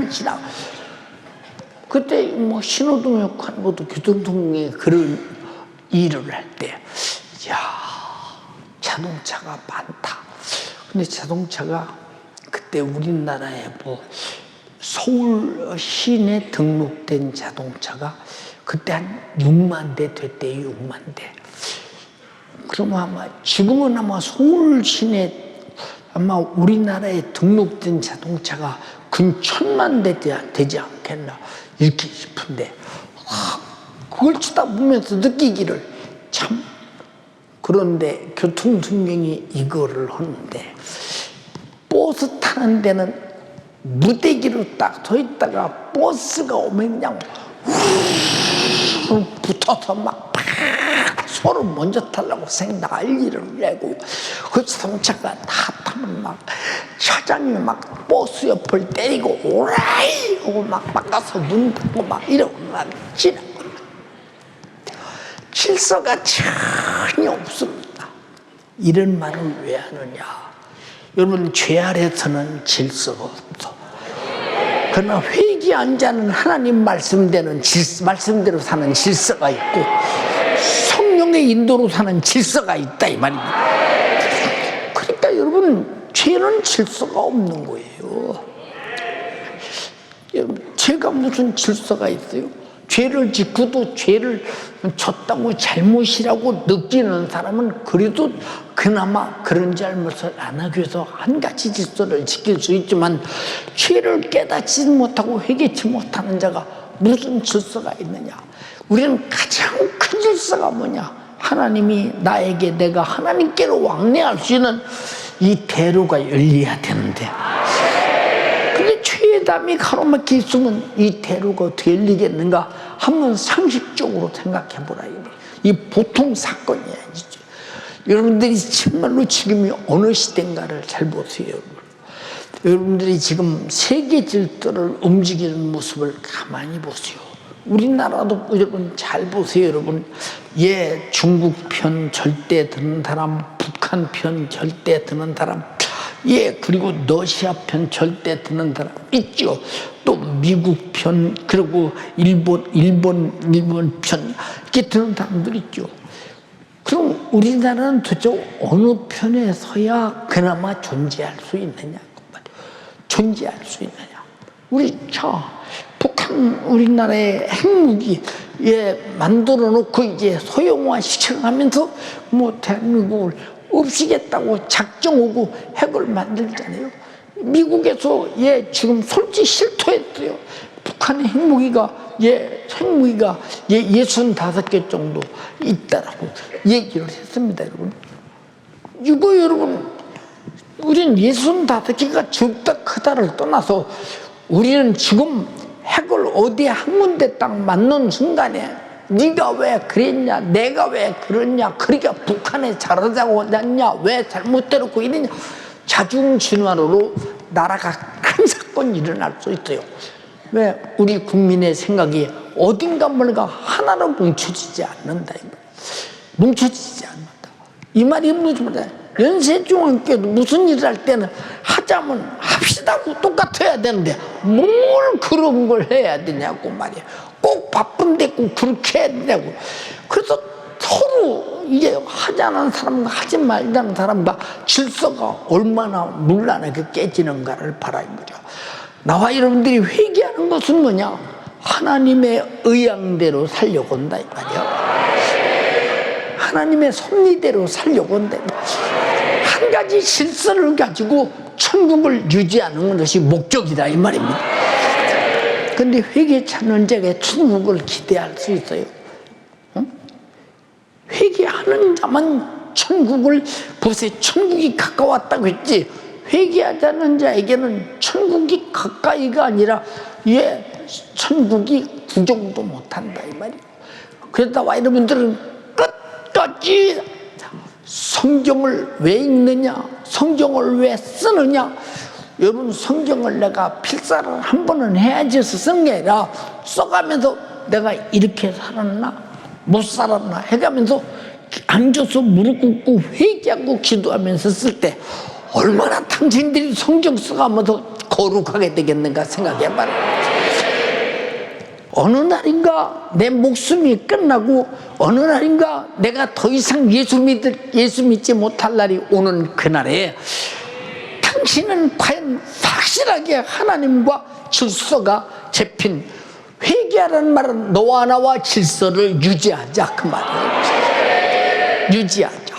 지나가고. 그때 뭐 신호등에 가는 것도 교통통에 그런 일을 할 때, 야 자동차가 많다. 근데 자동차가 그때 우리나라에 뭐 서울 시내 등록된 자동차가 그때 한 6만 대 됐대요. 6만 대. 그러면 아마 지금은 아마 서울 시내 아마 우리나라에 등록된 자동차가 근 1,000만 대 되지 않겠나 이렇게 싶은데, 그걸 쳐다보면서 느끼기를 참, 그런데 교통순경이 이거를 하는데 버스 타는 데는 무대기로 딱 서 있다가 버스가 오면 그냥 붙어서 막 서로 먼저 타려고 난리를 내고, 그 자동차가 다 타면 막 차장이 막 버스 옆을 때리고 오라이 하고 막 바꿔서 눈 닫고 막 이러고 막 지나고, 질서가 전혀 없습니다. 이런 말을 왜 하느냐? 여러분, 죄 아래서는 질서가 없어. 그러나 회개한 자는 하나님 말씀대로 사는 질서가 있고 성령의 인도로 사는 질서가 있다 이 말입니다. 그러니까 여러분, 죄는 질서가 없는 거예요. 죄가 무슨 질서가 있어요? 죄를 짓고도 죄를 졌다고 잘못이라고 느끼는 사람은 그래도 그나마 그런 잘못을 안 하기 위해서 한 가지 질서를 지킬 수 있지만, 죄를 깨닫지 못하고 회개치 못하는 자가 무슨 질서가 있느냐? 우리는 가장 큰 질서가 뭐냐? 하나님이 나에게, 내가 하나님께로 왕래할 수 있는 이 대로가 열려야 되는데, 근데 죄의 담이 가로막혀 있으면 이 대로가 어떻게 열리겠는가? 한번 상식적으로 생각해 보라. 이 보통 사건이 아니죠. 여러분들이 정말로 지금이 어느 시대인가를 잘 보세요. 여러분들이 지금 세계 질서를 움직이는 모습을 가만히 보세요. 우리나라도 여러분 잘 보세요. 여러분, 중국 편 절대 드는 사람, 북한 편 절대 드는 사람, 그리고 러시아 편 절대 드는 사람 있죠. 또 미국 편, 그리고 일본 편 이렇게 드는 사람들 있죠. 그럼 우리나라는 도대체 어느 편에 서야 그나마 존재할 수 있느냐? 존재할 수 있느냐? 북한, 우리나라의 핵무기 만들어 놓고 이제 소형화 시켜가면서 뭐 대한민국을 없애겠다고 작정하고 핵을 만들잖아요. 미국에서 지금 솔직히 실토했어요. 북한의 핵무기가 65개 정도 있다라고 얘기를 했습니다, 여러분. 이거 여러분, 우린 65개가 적다 크다를 떠나서 우리는 지금 핵을 어디 한 군데 딱 맞는 순간에 네가 왜 그랬냐, 내가 왜 그랬냐, 그러니까 북한에 잘하자고 했냐, 왜 잘못되었고 이러냐, 자중진화로 나라가 큰 사건이 일어날 수 있어요. 왜? 우리 국민의 생각이 어딘가 뭔가 하나로 뭉쳐지지 않는다. 뭉쳐지지 않는다. 이 말이 무슨 말이야? 연세중학교도 무슨 일을 할 때는 하자면 합시다고 똑같아야 되는데 뭘 그런 걸 해야 되냐고 말이야. 꼭 바쁜데 꼭 그렇게 해야 되냐고. 그래서 서로 이게 하자는 사람과 하지 말자는 사람과 질서가 얼마나 문란하게 깨지는가를 바라보죠. 나와 여러분들이 회개하는 것은 뭐냐? 하나님의 의향대로 살려고 한다 이 말이야. 하나님의 섭리대로 살려고 한다. 한 가지 질서를 가지고 천국을 유지하는 것이 목적이다 이 말입니다. 그런데 회개 찾는 자가 천국을 기대할 수 있어요? 응? 회개하는 자만 천국을 보세요. 천국이 가까웠다고 했지, 회개하지 않는 자에게는 천국이 가까이가 아니라 천국이 구경도 못한다 이 말이에요. 그러다 와 여러분들은 끝까지 성경을 왜 읽느냐, 성경을 왜 쓰느냐. 여러분, 성경을 내가 필사를 한 번은 해야지 쓴 게 아니라 써가면서 내가 이렇게 살았나 못 살았나 해가면서 앉아서 무릎 꿇고 회개하고 기도하면서 쓸 때 얼마나 당신들이 성경 써가면서 거룩하게 되겠는가 생각해봐라. 어느 날인가 내 목숨이 끝나고 어느 날인가 내가 더 이상 예수 믿지 못할 날이 오는 그날에 당신은 과연 확실하게 하나님과 질서가 잡힌, 회개하라는 말은 너와 나와 질서를 유지하자 그 말이에요. 유지하자.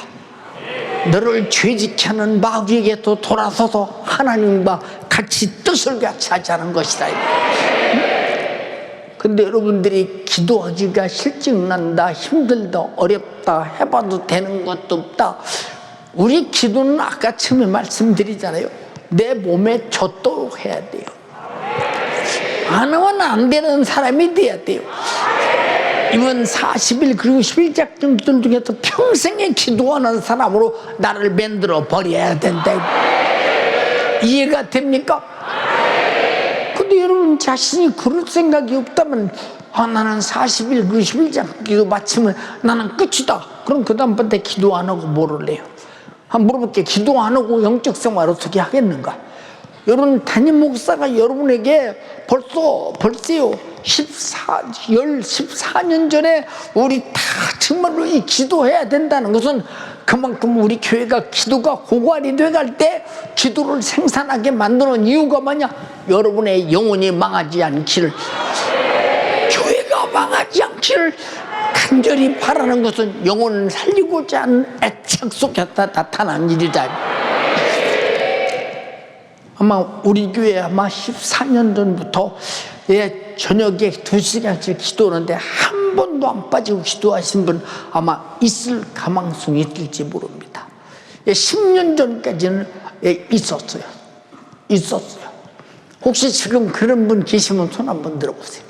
너를 죄짓게 하는 마귀에게도 돌아서서 하나님과 같이 뜻을 같이 하자는 것이다. 근데 여러분들이 기도하기가 실증난다, 힘들다, 어렵다, 해봐도 되는 것도 없다. 우리 기도는 아까 처음에 말씀드리잖아요. 내 몸에 젖도록 해야 돼요. 안 하면 안 되는 사람이 돼야 돼요. 이번 40일 그리고 11작정들 중에서 평생에 기도하는 사람으로 나를 만들어 버려야 된다. 이해가 됩니까? 근데 여러분 자신이 그럴 생각이 없다면 나는 40일 그리고 11장 기도 마치면 나는 끝이다. 그럼 그 다음부터 기도 안 하고 뭐를 해요? 한번 물어볼게요. 기도 안 하고 영적 생활 어떻게 하겠는가? 여러분 담임 목사가 여러분에게 벌써요 14년 전에 우리 다 정말로 이 기도해야 된다는 것은 그만큼 우리 교회가 기도가 고갈이 돼갈 때 기도를 생산하게 만드는 이유가 뭐냐? 여러분의 영혼이 망하지 않기를, 교회가 망하지 않기를 간절히 바라는 것은 영혼을 살리고자 하는 애착 속에 나타난 일이다. 아마 우리 교회 아마 14년 전부터 저녁에 2시간씩 기도하는데 한 번도 안 빠지고 기도하신 분 아마 있을 가망성이 있을지 모릅니다. 10년 전까지는 있었어요. 혹시 지금 그런 분 계시면 손 한번 들어보세요.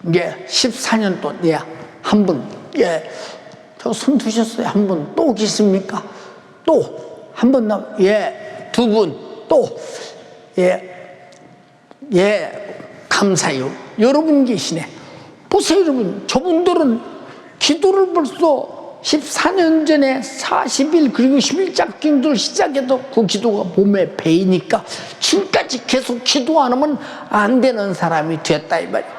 14년 동안 한 분, 저 손 드셨어요? 한 분 또 계십니까? 또 한 분 두 분 또 감사해요. 여러분 계시네. 보세요, 여러분. 저분들은 기도를 벌써 14년 전에 40일 그리고 11작경들 시작해도 그 기도가 몸에 배이니까 지금까지 계속 기도 안 하면 안 되는 사람이 됐다 이 말이에요.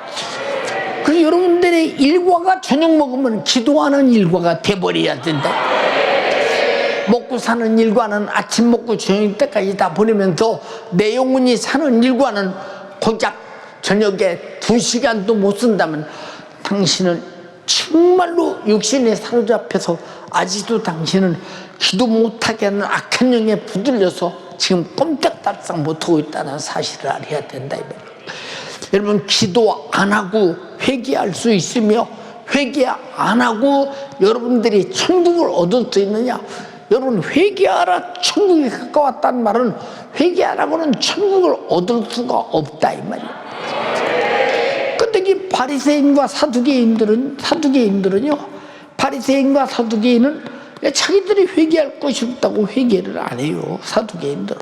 그래서 여러분들의 일과가 저녁 먹으면 기도하는 일과가 돼버려야 된다. 먹고 사는 일과는 아침 먹고 저녁 때까지 다 보내면서 내 영혼이 사는 일과는 고작 저녁에 2시간도 못 쓴다면 당신은 정말로 육신에 사로잡혀서 아직도 당신은 기도 못하게 하는 악한 영에 붙들려서 지금 꼼짝달싹 못하고 있다는 사실을 알아야 된다. 여러분, 기도 안 하고 회개할 수 있으며 회개 안 하고 여러분들이 천국을 얻을 수 있느냐? 여러분, 회개하라 천국에 가까웠다는 말은 회개 안 하고는 천국을 얻을 수가 없다 이 말이에요. 근데 이 바리새인과 사두개인들은요, 바리새인과 사두개인은 자기들이 회개할 것이 없다고 회개를 안 해요. 사두개인들을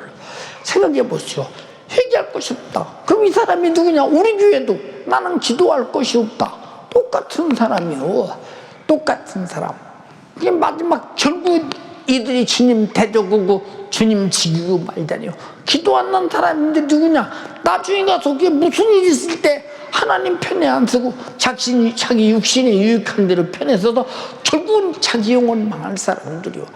생각해 보시오. 회개할 것이 없다. 그럼 이 사람이 누구냐? 우리 교회도 나는 기도할 것이 없다. 똑같은 사람이요. 똑같은 사람. 이게 마지막 결국 이들이 주님 대적하고 주님 지키고 말다니요. 기도 안 난 사람인데 누구냐? 나중에 가서 그게 무슨 일이 있을 때 하나님 편에 안 서고 자기 육신에 유익한 대로 편에 서서 결국은 자기 영혼 망할 사람들이요.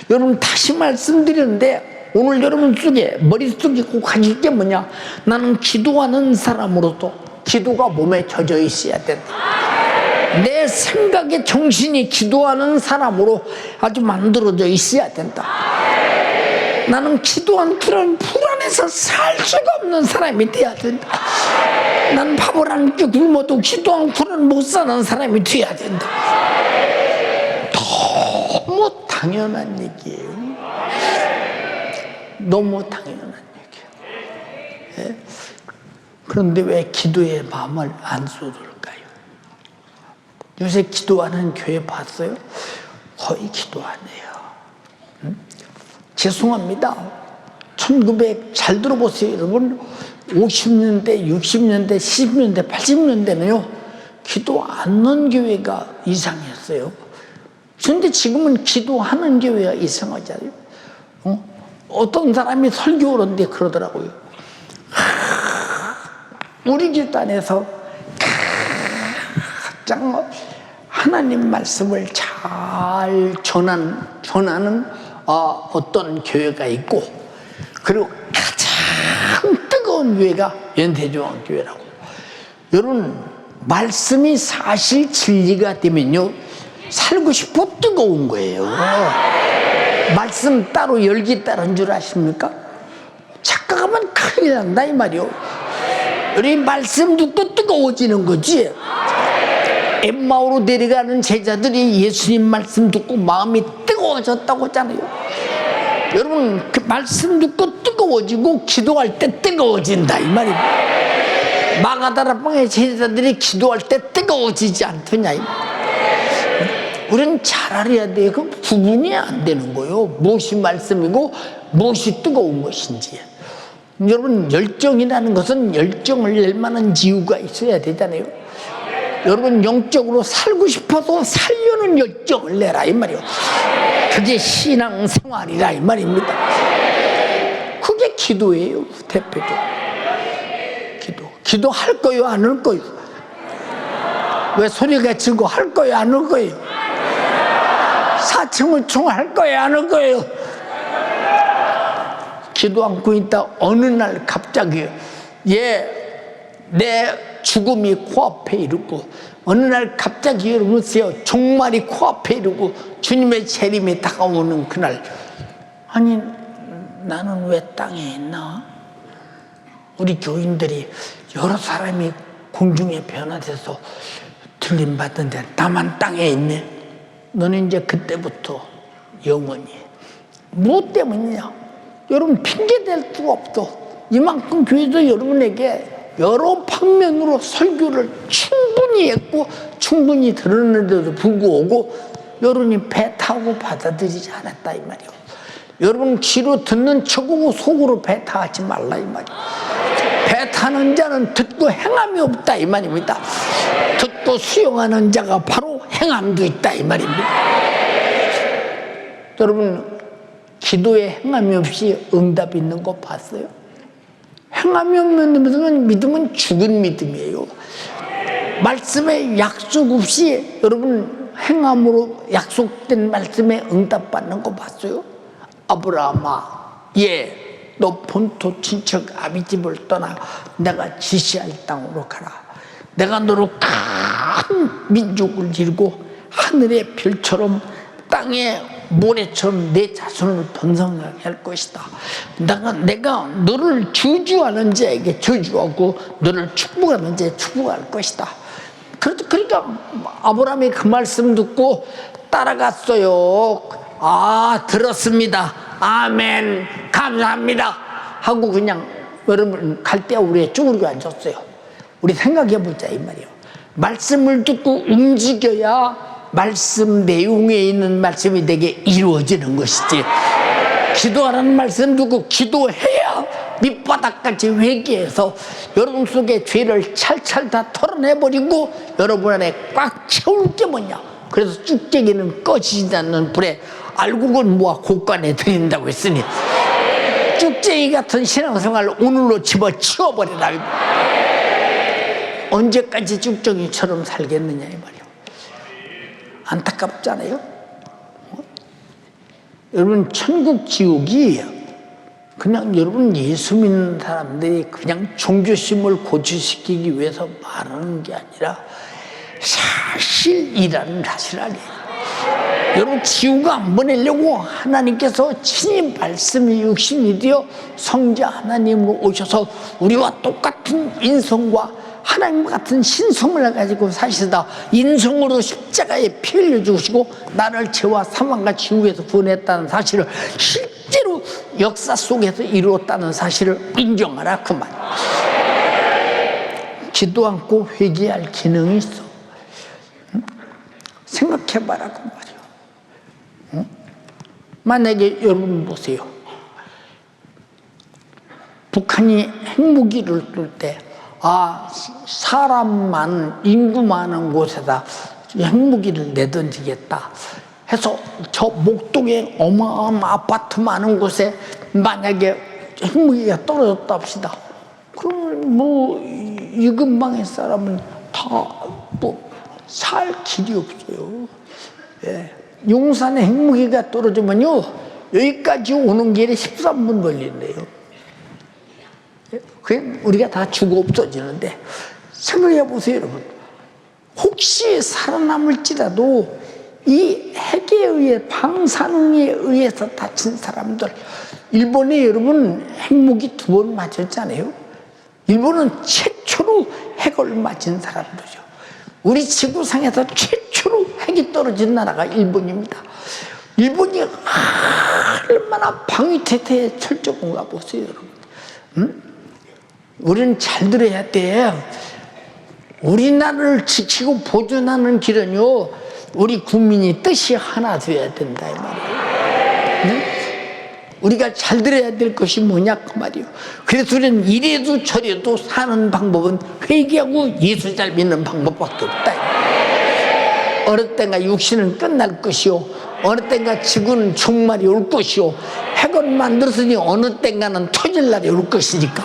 여러분, 다시 말씀드리는데 오늘 여러분 속에 머릿속에 꼭 가질 게 뭐냐? 나는 기도하는 사람으로도 기도가 몸에 젖어 있어야 된다. 내 생각에 정신이 기도하는 사람으로 아주 만들어져 있어야 된다. 나는 기도한 그런 불안해서 살 수가 없는 사람이 돼야 된다. 난 바보라는 게 굶어도 기도한 불안 못 사는 사람이 돼야 된다. 너무 당연한 얘기예요. 너무 당연한 얘기예요. 그런데 왜 기도에 마음을 안 쏟을까요? 요새 기도하는 교회 봤어요? 거의 기도 안 해요. 죄송합니다. 잘 들어보세요, 여러분. 50년대, 60년대, 70년대, 80년대는요, 기도 안 하는 교회가 이상했어요. 그런데 지금은 기도하는 교회가 이상하잖아요. 어떤 사람이 설교하는데 그러더라고요. 우리 집단에서 가장 하나님 말씀을 잘 전하는 어떤 교회가 있고, 그리고 가장 뜨거운 교회가 연세종합교회라고. 여러분, 말씀이 사실 진리가 되면요, 살고 싶어 뜨거운 거예요. 말씀 따로 열기 따른 줄 아십니까? 착각하면 큰일 난다 이 말이요. 우리 말씀 듣고 뜨거워지는 거지. 엠마오로 내려가는 제자들이 예수님 말씀 듣고 마음이 뜨거워졌다고 하잖아요. 여러분, 그 말씀 듣고 뜨거워지고 기도할 때 뜨거워진다 이 말입니다. 마가다라방의 제자들이 기도할 때 뜨거워지지 않더냐. 우리는 잘 알아야 돼요. 그 구분이 안 되는 거예요. 무엇이 말씀이고 무엇이 뜨거운 것인지. 여러분, 열정이라는 것은 열정을 낼 만한 이유가 있어야 되잖아요. 여러분, 영적으로 살고 싶어서 살려는 열정을 내라 이 말이에요. 그게 신앙생활이라 이 말입니다. 그게 기도예요. 대표적으로 기도할 거요 안 할 거요? 왜 소리가 지고 할 거요 안 할 거요? 사층을총 할 거요 안 할 거요? 기도 않고 있다 어느 날 갑자기 내 죽음이 코앞에 이르고, 어느 날 갑자기 여러분세요, 종말이 코앞에 이르고 주님의 재림이 다가오는 그날, 아니 나는 왜 땅에 있나? 우리 교인들이 여러 사람이 공중에 변화돼서 들림받는데 나만 땅에 있네. 너는 이제 그때부터 영원히. 무엇 때문이냐? 여러분, 핑계댈 수가 없어. 이만큼 교회도 여러분에게 여러 방면으로 설교를 충분히 했고 충분히 들었는데도 불구하고 여러분이 배 타고 받아들이지 않았다 이 말이에요. 여러분, 귀로 듣는 척하고 속으로 배 타지 말라 이 말이에요. 배 타는 자는 듣고 행함이 없다 이 말입니다. 듣고 수용하는 자가 바로 행함도 있다 이 말입니다. 여러분, 기도에 행함이 없이 응답이 있는 거 봤어요? 행함이 없는 믿음은 죽은 믿음이에요. 말씀에 약속 없이 여러분 행함으로 약속된 말씀에 응답받는 거 봤어요? 아브라함아, 너 본토 친척 아비집을 떠나 내가 지시할 땅으로 가라. 내가 너로 큰 민족을 이루고 하늘의 별처럼 땅의 모래처럼 내 자손을 번성하게 할 것이다. 내가 너를 저주하는 자에게 저주하고 너를 축복하는 자에게 축복할 것이다. 그러니까 아브라함이 그 말씀 듣고 따라갔어요. 들었습니다. 아멘, 감사합니다 하고 그냥 여러분 갈대우리에 쭈그리고 앉았어요. 우리 생각해보자 이 말이에요. 말씀을 듣고 움직여야 말씀 내용에 있는 말씀이 내게 이루어지는 것이지, 기도하라는 말씀 듣고 기도해야 밑바닥까지 회개해서 여러분 속에 죄를 찰찰 다 털어내버리고 여러분 안에 꽉 채울 게 뭐냐. 그래서 쭉대기는 꺼지지 않는 불에 알곡은 모아 곳간에 들인다고 했으니 쭉쟁이 같은 신앙생활을 오늘로 집어치워버리라. 언제까지 쭉쟁이처럼 살겠느냐 이 말이에요. 안타깝잖아요. 여러분, 천국 지옥이 그냥 여러분 예수 믿는 사람들이 그냥 종교심을 고취시키기 위해서 말하는 게 아니라 사실이라는 사실 아니에요. 여러분, 지옥 안 보내려고 하나님께서 친히 말씀이 육신이 되어 성자 하나님으로 오셔서 우리와 똑같은 인성과 하나님과 같은 신성을 가지고 사시다 인성으로 십자가에 피 흘려 주시고 나를 죄와 사망과 지옥에서 구원했다는 사실을 실제로 역사 속에서 이루었다는 사실을 인정하라 그 말. 기도 않고 회개할 기능이 있어. 생각해봐라 그 말이야. 만약에 여러분 보세요. 북한이 핵무기를 쏠 때 사람 많은, 인구 많은 곳에다 핵무기를 내던지겠다 해서 저 목동에 어마어마한 아파트 많은 곳에 만약에 핵무기가 떨어졌다 합시다. 그러면 이 근방의 사람은 다 살 길이 없어요. 예. 용산에 핵무기가 떨어지면요, 여기까지 오는 길에 13분 걸린대요. 예? 그냥 우리가 다 죽어 없어지는데, 생각해 보세요, 여러분. 혹시 살아남을지라도 이 핵에 의해, 방사능에 의해서 다친 사람들, 일본에 여러분 핵무기 2번 맞았잖아요. 일본은 최초로 핵을 맞은 사람들이죠. 우리 지구상에서 최초로 핵이 떨어진 나라가 일본입니다. 일본이 얼마나 방위태세에 철저한가 보세요, 여러분. 우리는 잘 들어야 돼. 우리나라를 지키고 보존하는 길은요, 우리 국민이 뜻이 하나 되어야 된다 이 말이에요. 우리가 잘 들어야 될 것이 뭐냐 그 말이에요. 그래서 우리는 이래도 저래도 사는 방법은 회개하고 예수 잘 믿는 방법밖에 없다. 어느 때인가 육신은 끝날 것이요, 어느 때인가 지구는 종말이 올 것이요, 핵은 만들었으니 어느 때인가는 터질 날이 올 것이니까.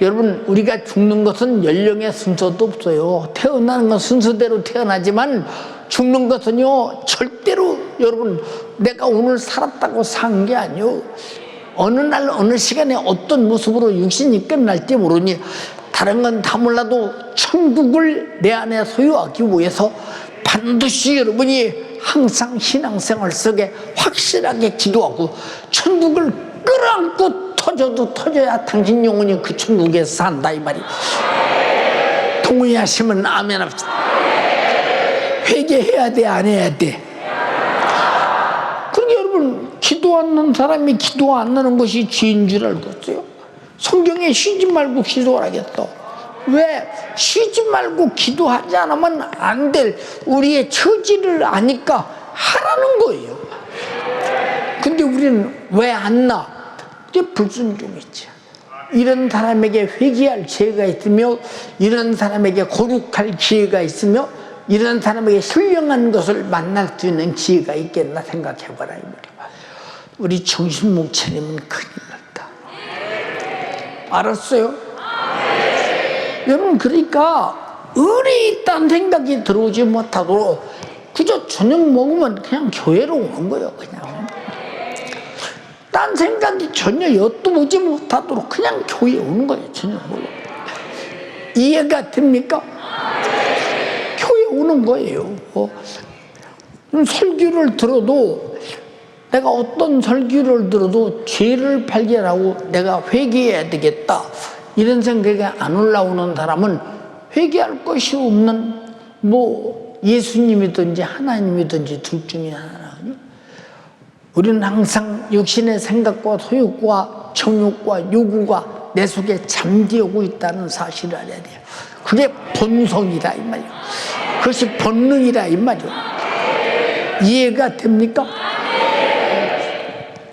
여러분, 우리가 죽는 것은 연령의 순서도 없어요. 태어나는 건 순서대로 태어나지만 죽는 것은요, 절대로 여러분 내가 오늘 살았다고 산 게 아니요, 어느 날 어느 시간에 어떤 모습으로 육신이 끝날지 모르니 다른 건 다 몰라도 천국을 내 안에 소유하기 위해서 반드시 여러분이 항상 신앙생활 속에 확실하게 기도하고 천국을 끌어안고 터져도 터져야 당신 영혼이 그 천국에서 산다 이 말이. 동의하시면 아멘 합시다. 회개해야 돼, 안 해야 돼? 그러니까 여러분, 기도 안 하는 사람이 기도 안 하는 것이 죄인 줄 알겠어요? 성경에 쉬지 말고 기도하라겠어. 왜? 쉬지 말고 기도하지 않으면 안 될 우리의 처지를 아니까 하라는 거예요. 근데 우리는 왜 안 나? 이게 불순종이지. 이런 사람에게 회개할 기회가 있으며, 이런 사람에게 거룩할 기회가 있으며, 이런 사람에게 신령한 것을 만날 수 있는 기회가 있겠나 생각해봐라 이 말이야. 우리 정신 못 차리면 큰일 났다. 알았어요? 여러분, 그러니까 의리 있다는 생각이 들어오지 못하도록 그저 저녁 먹으면 그냥 교회로 오는 거예요. 그냥 딴 생각이 전혀 엿보지 못하도록 그냥 교회에 오는 거예요. 저녁 먹으면. 이해가 됩니까? 교회에 오는 거예요. 설교를 들어도, 내가 어떤 설교를 들어도 죄를 발견하고 내가 회개해야 되겠다 이런 생각이 안 올라오는 사람은 회개할 것이 없는 예수님이든지 하나님이든지 둘 중에 하나. 우리는 항상 육신의 생각과 소욕과 정욕과 요구가 내 속에 잠재우고 있다는 사실을 알아야 돼요. 그게 본성이다 이 말이에요. 그것이 본능이다 이 말이에요. 이해가 됩니까?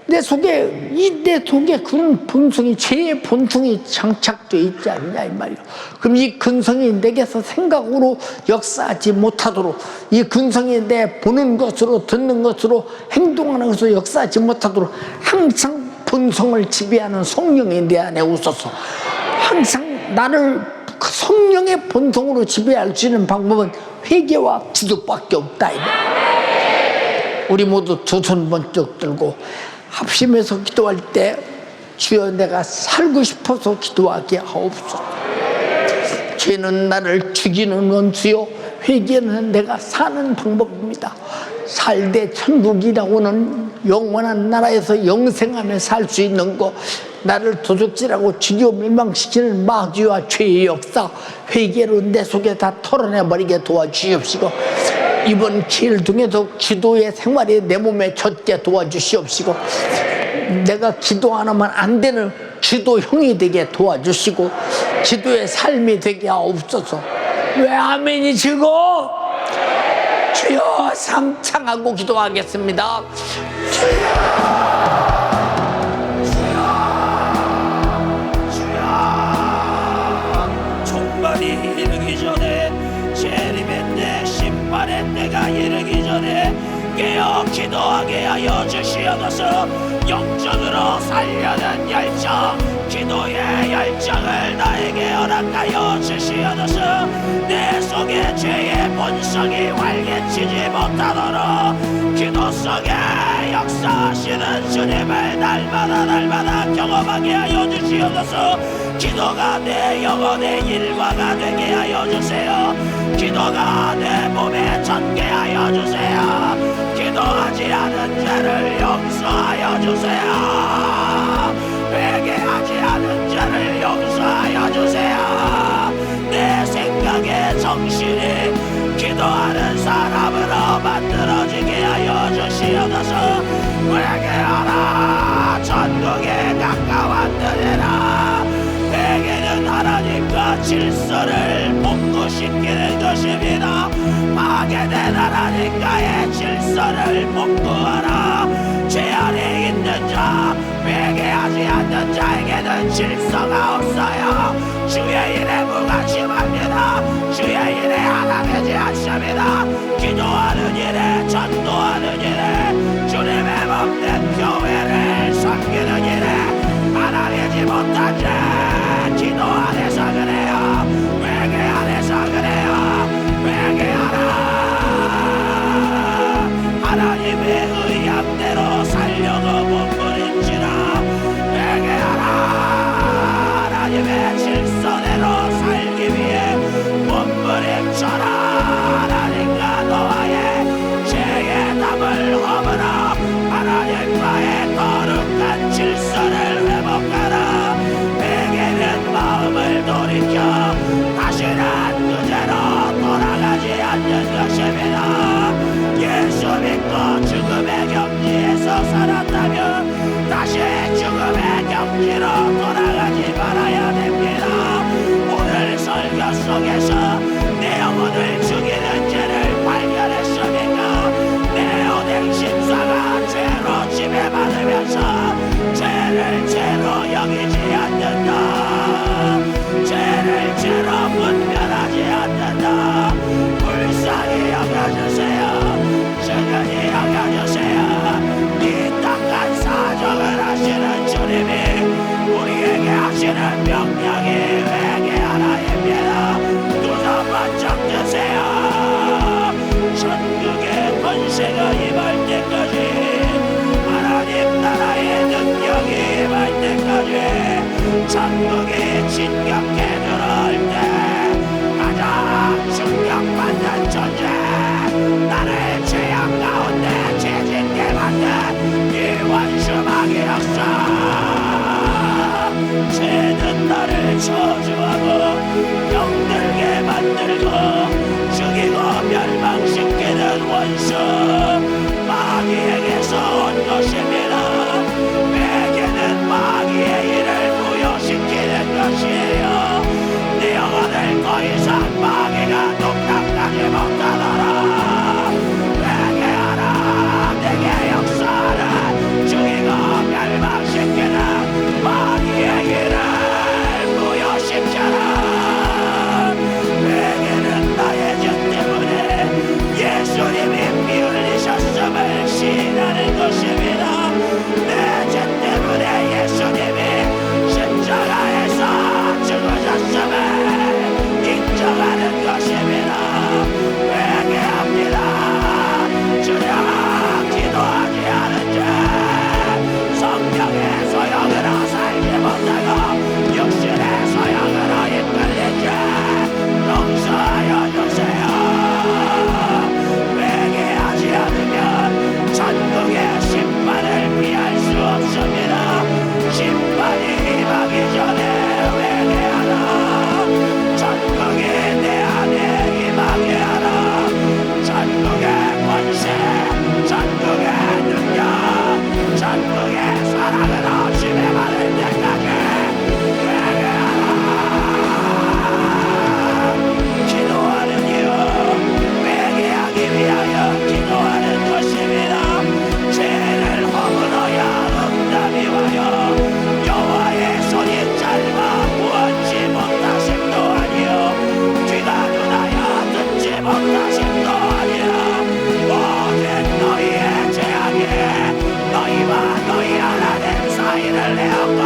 내 속에 그런 본성이, 죄의 본성이 장착되어 있지 않냐 이 말이에요. 그럼 이 근성이 내게서 생각으로 역사하지 못하도록, 이 근성이 내 보는 것으로 듣는 것으로 행동하는 것으로 역사하지 못하도록 항상 본성을 지배하는 성령이 내 안에 오셔서 항상 나를 그 성령의 본성으로 지배할 수 있는 방법은 회개와 기도밖에 없다 이 말이에요. 우리 모두 두 손 번쩍 들고 합심해서 기도할 때, 주여 내가 살고 싶어서 기도하게 하옵소서. 죄는 나를 죽이는 원수요, 회개는 내가 사는 방법입니다. 살되 천국이라고는 영원한 나라에서 영생하며 살 수 있는 거, 나를 도둑질하고 죽여 멸망시키는 마귀와 죄의 역사, 회개로 내 속에 다 털어내버리게 도와주시옵시고, 이번 기회를 통해서 기도의 생활이 내 몸에 젖게 도와주시옵시고, 내가 기도 안 하면 안 되는 기도형이 되게 도와주시고, 기도의 삶이 되게 하옵소서. 왜 아멘이 지고? 주여, 상창하고 기도하겠습니다. 종말이 이르기 전에, 재림의 때, 심판의 때가 이르기 전에 깨어 기도하게 하여 주시옵소서. 영적으로 살려는 열정, 기도의 열정을 나에게 허락하여 주시옵소서. 내 속에 내 죄의 본성이 활개치지 못하도록 기도 속에 역사하시는 주님을 날마다 경험하게 하여 주시옵소서. 기도가 내 영혼의 일과가 되게 하여 주세요. 기도가 내 몸에 전개하여 주세요. 기도하지 않은 죄를 용서하여 주세요. 회개하지 않은 죄를 용서하여 주세요. 내 생각의 정신이 기도하는 사람으로 만들어지게 하여 주시옵소서. 회개하라, 천국에 가까웠느니라. 회개는 하나님과 질서를 복구시키는 것입니다. 파괴된 하나님과의 질서를 복구하라. 죄 안에 있는 자, 회개하지 않는 자에게는 질서가 없어요. 주의 일에 무관심합니다. 주의 일에 하나 되지 않습니다. 기도하는 일에, 전도하는 일에, 주님의 몸된 교회를 섬기는 일에 하나 되지 못한 자, 기도 안에서 그래요. 회개 안에서 그래요. 회개하라. 하나님의 의향대로 살려고 몸부림치라. 회개하라. 하나님의 질서대로 살기 위해 몸부림쳐라. 하나님과 너와의 죄의 담을 허물어 하나님과의 거룩한 질서를 회복하라. 회개는 마음을 돌이켜 다시는 그대로 돌아가지 않는 것입니다. 예수 믿고 죽음의 경지에서 살았다면 다시 죽음의 경지로 돌아가지 말아야 됩니다. 오늘 설교 속에서 내 영혼을 죽이는 죄를 발견했습니까? 내 오랜 심사가 죄로 지배받으면서 죄를 죄로 여기지 않는다. 죄를 죄로 분별하지 않는다. 불쌍히 여겨주세요. 증언이 여겨주세요. 이 땅간 사정을 하시는 주님이 우리에게 하시는 명령이 회개하라입니다. 두손 번쩍 드세요. 천국의 권세가 임할 때까지, 하나님 나라의 능력이 임할 때까지, 천국이 진격해 들어올 때 가장 충격받는 존재, 나를 죄악 가운데 죄짓게 만든 이 원수마귀 역사, 죄는 나를 저주하고 병들게 만들고 죽이고 멸망시키는 원수 마귀에게서 온 것입니다. 회개는 마귀의 일을 무효시키는 것이에요. 네 영혼을 더 이상 마귀가 농락하지 못하더라. 회개하라. 내게 역사하라. 죽이고 멸망시키는 마귀의 일을 무효시켜라. 회개는 나의 죄 때문에 예수님이 피 흘리셨음을 시인하는 것입니다. 내 죄 때문에 예수님이 십자가에서 죽으셨음을 인정하는 것입니다. 회개합니다. 주여, 기도하지 않은 죄, 성령의 소용으로 살지 못하고 육신의 소용으로 이끌린 죄 용서하여 주세요. 회개하지 않으면 천국의 심판을 피할 수 없습니다. 심판이 임하기 전에 회개하라. 천국이 내 안에 임하게 하라. 천국의 권세, 천국의 능력, 천국의 사랑으로 지배받을 때까지 회개하라. 기도하는 이유, 회개하기 위하여 기도하는 것입니다. 죄를 허물어야 응답이 와요. 여호와의 손이 짧아 구원치 못하심도 아니요, 귀가 눈하여 듣지 못하심도 아니라 모든 너희의 죄악이 너희와 너희 하나님 사이를 내었고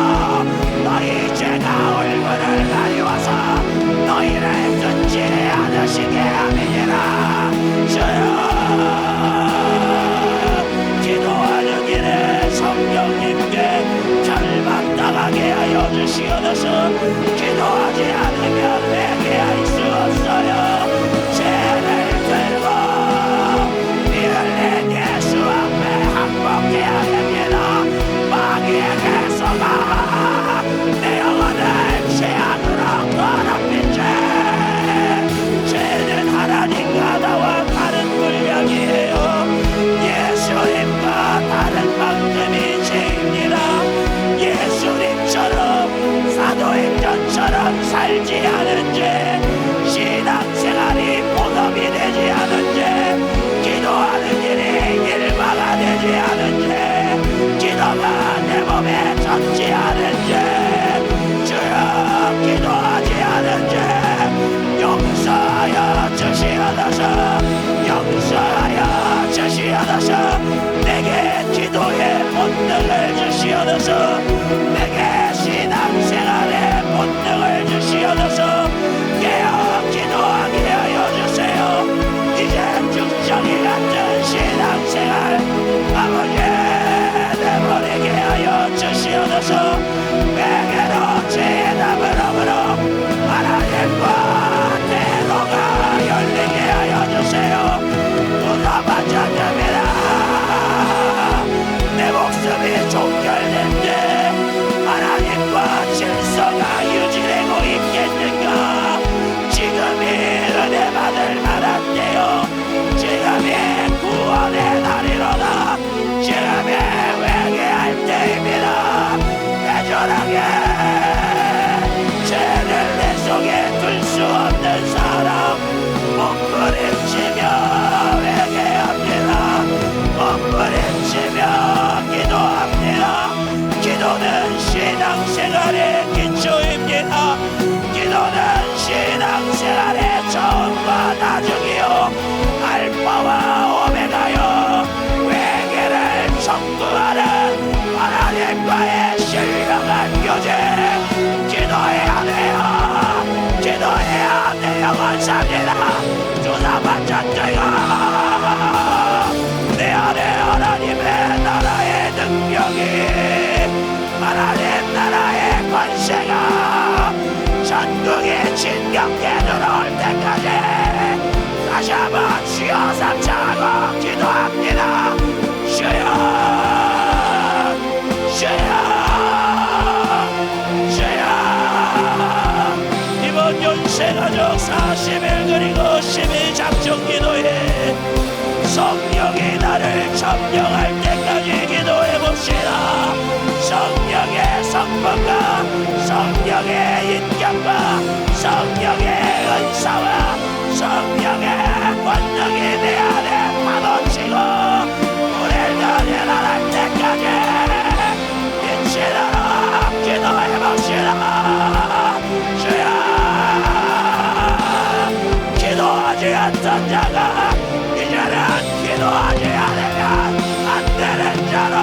너희 죄가 얼굴을 가리워서 너희를 듣지 않으 자식의 아멘이라. 주여 기도하는 일에 성령님께 결박당하게 하여 주시옵소서. 기도하지 않으면 회개할 수 없어요. 죄를 들고 피 흘린 예수 앞에 항복해야 됩니다. 마귀에게서가 내 영혼을 죄악으로 더럽힌 죄는 하나님과 나와 다른 분량이에요. 예수님과 다른 만큼이 죄입니다. 예수님처럼 사도행전처럼 살지 않은 죄, 신앙생활이 본업이 되지 않은 죄, 기도하는 일이 일마가 되지 않은 죄, 기도가 내 몸에 젖지 않은 죄, 주여 기도하지 않은 죄 용서하여 주시옵소서. 용서하여 주시옵소서. 내게 기도의 본능을 주시옵소서. 내게 신앙생활의 본능을 주시옵소서. 깨어 기도하게 하여 주세요. 이제 죽정이 같은 신앙생활 아버지 내버리게 하여 주시옵소서. 회개로 죄의 담으로 하나님과 대로가 열리게 하여 주세요. 누가마찬가지입니다. 내 목숨이 종결된데 하나님과 질서가 유지되고 있겠는가? 지금이 은혜 받을 만한 때요. 지금이 구원의 날이로다. 지금이 회개할 때입니다. 애절하게 죄를 내 속에 둘 수 없는 사람 몸부림치며 회개합니다. 몸부림치며 기도합니다. 기도는 신앙생활의 기초입니다. 기도는 신앙생활의 처음과 나중이요 알파와 오메가요. 회개를 청구하는 하나님과의 신령한 교제. 기도해야 돼요. 기도해야 내 영혼 삽니다. 조사받자 뜨거 내 안에 하나님의 나라의 능력이, 하나님 나라의 권세가 전국에 진격해 들어올 때까지 다시 한번 주여 삼창하고 기도합니다. 주여 주여 이번 연세가족 40일 그리고 10일 작정기도에 성령이 나를 점령할 때까지 기도해봅시다. 성령의 성품과 성령의 인격과 성령의 은사와 성령의 권능이 내 안에 파도치고 우리를 일어날 때까지 미치도록 기도해봅시다. 주여 기도하지 않던 자가 이제는 기도하지 않으면 안 되는 자로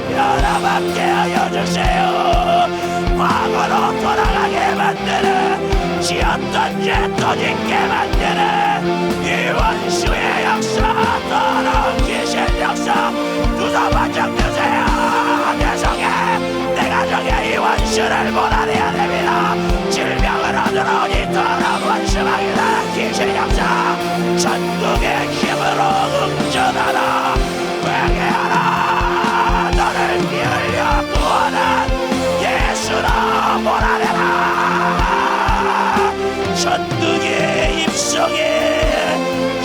변화받게 하여 주세요. 과거로 돌아가게 만드는 지었던 죄 또 짓게 만드는 이 원수의 역사, 더러운 귀신 역사 두서반짝 드세요. 내 속에 내 가정에 이 원수를 몰아내야 됩니다. 질병으로 들어온 이 더러운 원수막이다. 귀신 역사 전국의 힘으로 응전하라. 회개하라. 너를 피 흘려 구원한 예수로 몰아내라.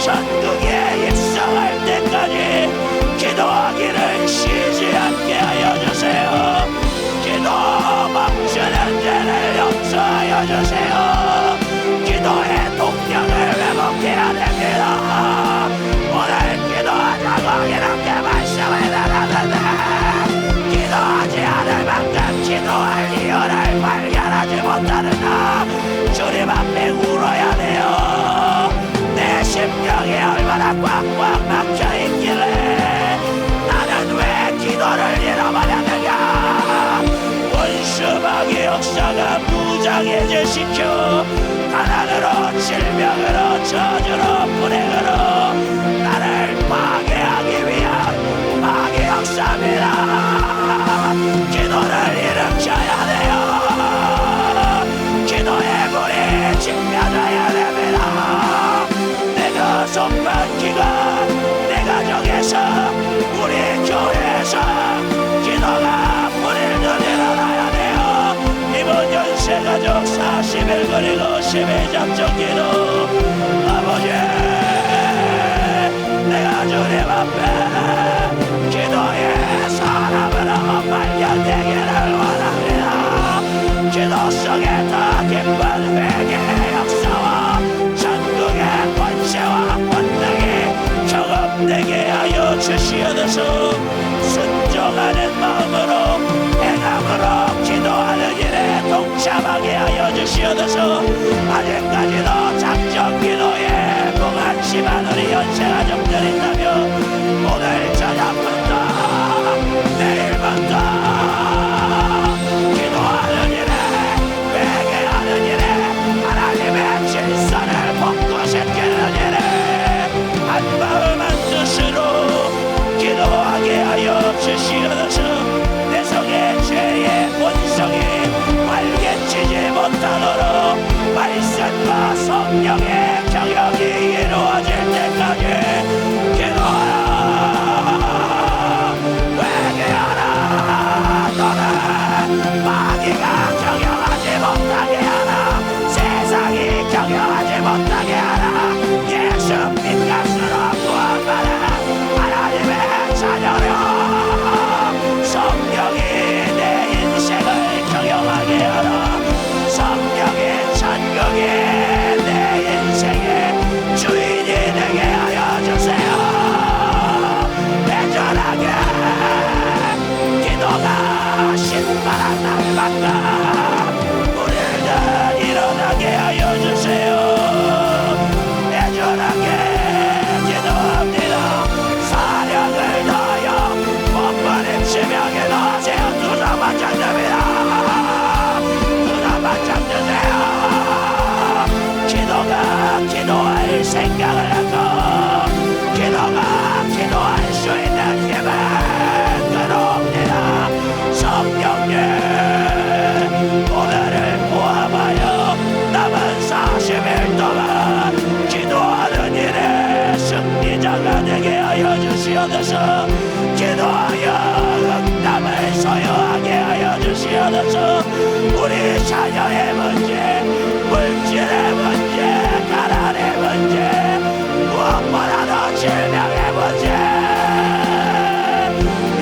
전국에 입성할 때까지 기도하기를 쉬지 않게 하여 주세요. 기도 멈추는 죄를 용서하여 주세요. 기도의 동력을 회복해야 됩니다. 오늘 기도하자고 이렇게 말씀을 나눴는데 기도하지 않을 만큼 기도할 이유를 발견하지 못하는 나 주님 앞에 울어야 돼요. 내 심령이 얼마나 꽉꽉 막혀있길래 나는 왜 기도를 잃어버렸느냐. 원수마귀 역사가 무지 불쌍해지시켜 가난으로 질병으로 저주로 불행으로 나를 파괴하기 위한 마귀 역사입니다. 기도를 일으켜야 돼요. 기도의 불이 지펴져야 됩니다. 내가 속한 기간 내 가정에서 우리 교회에서 기도가 불을 일어나야 돼요. 이번 연세가족 40일 그리고 10일 작정 기도 아버지 내가 주님 앞에 기도의 사람으로 발견되기를 원합니다. 기도 속에 더 깊은 회개의 역사와 전국의 권세와 권능이 경험되게 하여 주시옵소서. 순종하는 마음으로 행함으로 기도하는 일에 동참하게 하여 주시옵소서. 아직까지도 작정 기도에 무관심한 우리 연세가족들 있다면 오늘 저녁부터 내일부터 기도하는 일에 회개하는 일에 하나님의 질서를 복구시키는 일에 한마음 한뜻으로 기도하게 하여 주시옵소서. 내 속의 죄의 본성이 발견치지 못하도록 말씀과 성령의 경영이 이루어질 때까지 기도하라. 회개하라. 너는 마귀가 경영하지 못하게 하라. 세상이 경영하지 못하게 하라. 예수 빛값으로 구원받아 하나님의 자녀로 성령이 내 인생을 경영하게 하라. 성령의 천국이 내 인생의 주인이 되게 하여 주세요. 애절하게 기도가 신바람 날만가 우리를 일어나게 하여 주세요. 애절하게 기도합니다. 사력을 다하여 몸부림 치명에 넣으세요. 두 손만 잡습니다. 두 손만 잡으세요. 기도가 기도할 생각을 하고 기도가 기도할 수 있는 힘을 끌어옵니다. 성령님 오늘을 모아봐요. 남은 40일 동안 기도하는 일에 승리자가 되게 하여 주시옵소서. 기도하여 응답을 소유하게 하여 주시옵소서. 우리 자녀의 문제, 물질의 문제, 가난의 문제, 무엇보다도 질병의 문제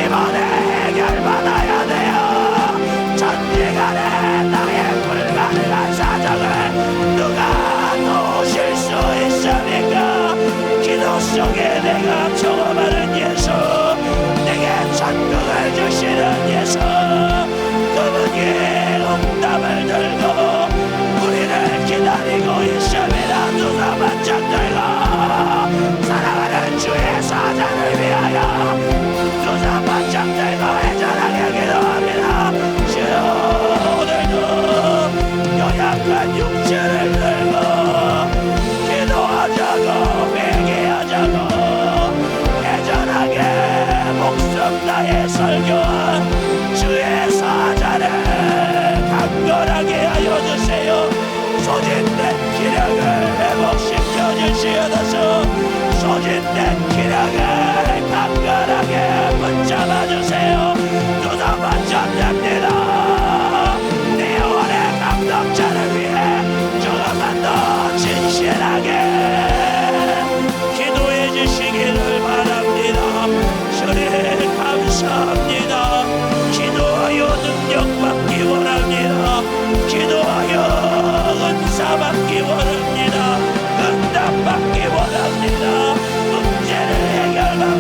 이번에 해결받아야 돼요. 전지간에 나의 불가능한 사정을 누가 도우실 수 있습니까? 기도 속에 내가 경험하는 예수, 내게 천국을 주시는 예수, 그분이 응답을 들고 우리를 기다리고 있습니다. 두 손만 잡들고 사랑하는 주의 사자를 위하여 두 손만 잡들고 애절하게 기도합니다. 주여 오늘도 연약한 육체를 들고 기도하자고 회개하자고 애절하게 목숨 다해 설교한 주의 사자를 강건하게 하여 주세요. 소진된 기력을 회복시켜 주시옵소서. 소진된 기력을 강건하게 붙잡아 주세요. 두 손만 잡습니다. 내 영혼의 감독자를 위해 조금만 더 진실하게 기도해 주시기를 바랍니다. 주님 감사합니다. 기도하여 능력 받기 원합니다. 기도하여 은사 받기 원합니다. 응답 받기 원합니다. 문제를 해결받기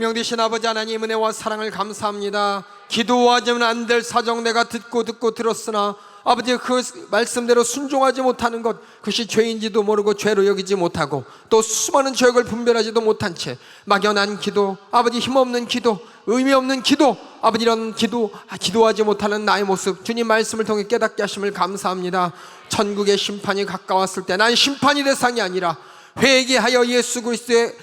생명 되신 아버지 하나님, 은혜와 사랑을 감사합니다. 기도하지는 안 될 사정 내가 듣고 들었으나 아버지, 그 말씀대로 순종하지 못하는 것, 그것이 죄인지도 모르고 죄로 여기지 못하고 또 수많은 죄악을 분별하지도 못한 채 막연한 기도, 아버지 힘없는 기도, 의미 없는 기도, 아버지 이런 기도하지 못하는 나의 모습, 주님 말씀을 통해 깨닫게 하심을 감사합니다. 천국의 심판이 가까웠을 때 난 심판이 대상이 아니라 회개하여 예수 그리스도의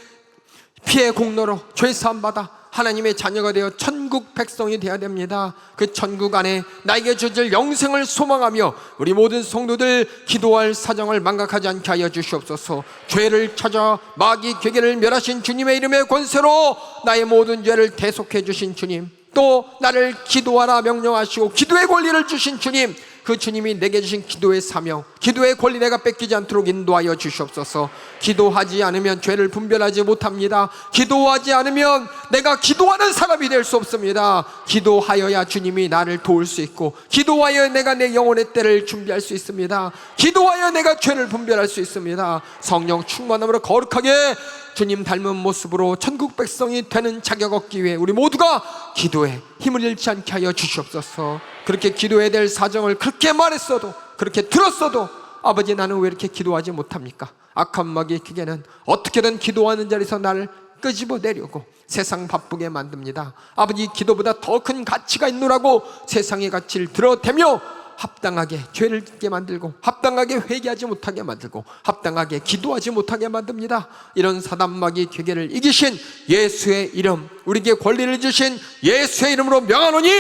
피의 공로로 죄사함 받아 하나님의 자녀가 되어 천국 백성이 되어야 됩니다. 그 천국 안에 나에게 주실 영생을 소망하며 우리 모든 성도들 기도할 사정을 망각하지 않게 하여 주시옵소서. 죄를 찾아 마귀 괴계를 멸하신 주님의 이름의 권세로 나의 모든 죄를 대속해 주신 주님, 또 나를 기도하라 명령하시고 기도의 권리를 주신 주님, 그 주님이 내게 주신 기도의 사명, 기도의 권리 내가 뺏기지 않도록 인도하여 주시옵소서. 기도하지 않으면 죄를 분별하지 못합니다. 기도하지 않으면 내가 기도하는 사람이 될 수 없습니다. 기도하여야 주님이 나를 도울 수 있고, 기도하여 내가 내 영혼의 때를 준비할 수 있습니다. 기도하여 내가 죄를 분별할 수 있습니다. 성령 충만함으로 거룩하게 주님 닮은 모습으로 천국 백성이 되는 자격 얻기 위해 우리 모두가 기도에 힘을 잃지 않게 하여 주시옵소서. 그렇게 기도해야 될 사정을 그렇게 말했어도, 그렇게 들었어도 아버지, 나는 왜 이렇게 기도하지 못합니까? 악한 마귀의 기계는 어떻게든 기도하는 자리에서 나를 끄집어내려고 세상 바쁘게 만듭니다. 아버지, 기도보다 더 큰 가치가 있노라고 세상의 가치를 들어대며 합당하게 죄를 짓게 만들고, 합당하게 회개하지 못하게 만들고, 합당하게 기도하지 못하게 만듭니다. 이런 사단마귀 괴계를 이기신 예수의 이름, 우리에게 권리를 주신 예수의 이름으로 명하노니,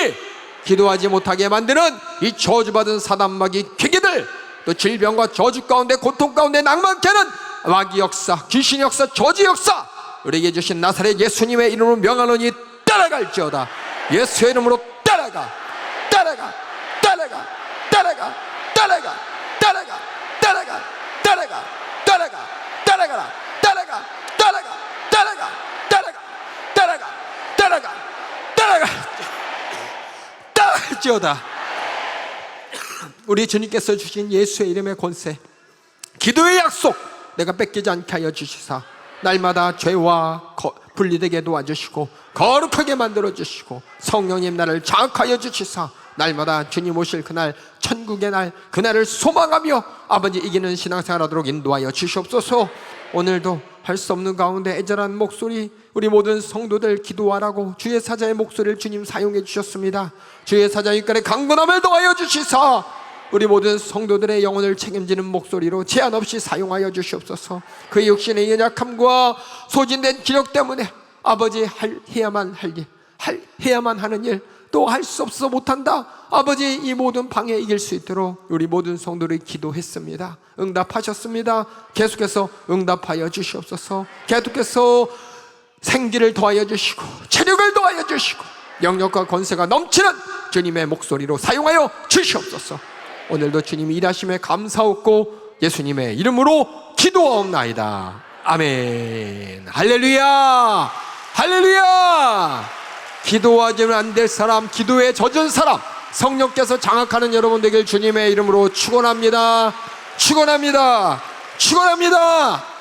기도하지 못하게 만드는 이 저주받은 사단마귀 괴계들, 또 질병과 저주 가운데, 고통 가운데 낭만케 하는 마귀 역사, 귀신 역사, 저주 역사, 우리에게 주신 나사렛 예수님의 이름으로 명하노니 따라갈지어다. 예수의 이름으로 따라가, 따라가, 따라가, 따라가, 따라가, 따라가, 따라가, 따라가, 따라가, 따라가라, 따라가, 따라가, 따라가, 따라가, 따라가, 따라가, 따라가, 따라갈지어다. 우리 주님께서 주신 예수의 이름의 권세, 기도의 약속 내가 뺏기지 않게 하여 주시사 날마다 죄와 분리되게 도와주시고 거룩하게 만들어주시고 성령님 나를 자극하여 주시사 날마다 주님 오실 그날, 천국의 날, 그날을 소망하며 아버지 이기는 신앙생활 하도록 인도하여 주시옵소서. 오늘도 할 수 없는 가운데 애절한 목소리, 우리 모든 성도들 기도하라고 주의 사자의 목소리를 주님 사용해 주셨습니다. 주의 사자 윗간에 강건함을 더하여 주시사 우리 모든 성도들의 영혼을 책임지는 목소리로 제한 없이 사용하여 주시옵소서. 그의 육신의 연약함과 소진된 기력 때문에 아버지 해야만 할 일, 해야만 하는 일, 또 할 수 없어 못한다, 아버지 이 모든 방해 이길 수 있도록 우리 모든 성도들이 기도했습니다. 응답하셨습니다. 계속해서 응답하여 주시옵소서. 계속해서 생기를 더하여 주시고 체력을 더하여 주시고 영역과 권세가 넘치는 주님의 목소리로 사용하여 주시옵소서. 오늘도 주님이 일하심에 감사하고 예수님의 이름으로 기도하옵나이다. 아멘. 할렐루야, 할렐루야. 기도하지는 안 될 사람, 기도에 젖은 사람, 성령께서 장악하는 여러분 되길 주님의 이름으로 축원합니다. 축원합니다. 축원합니다.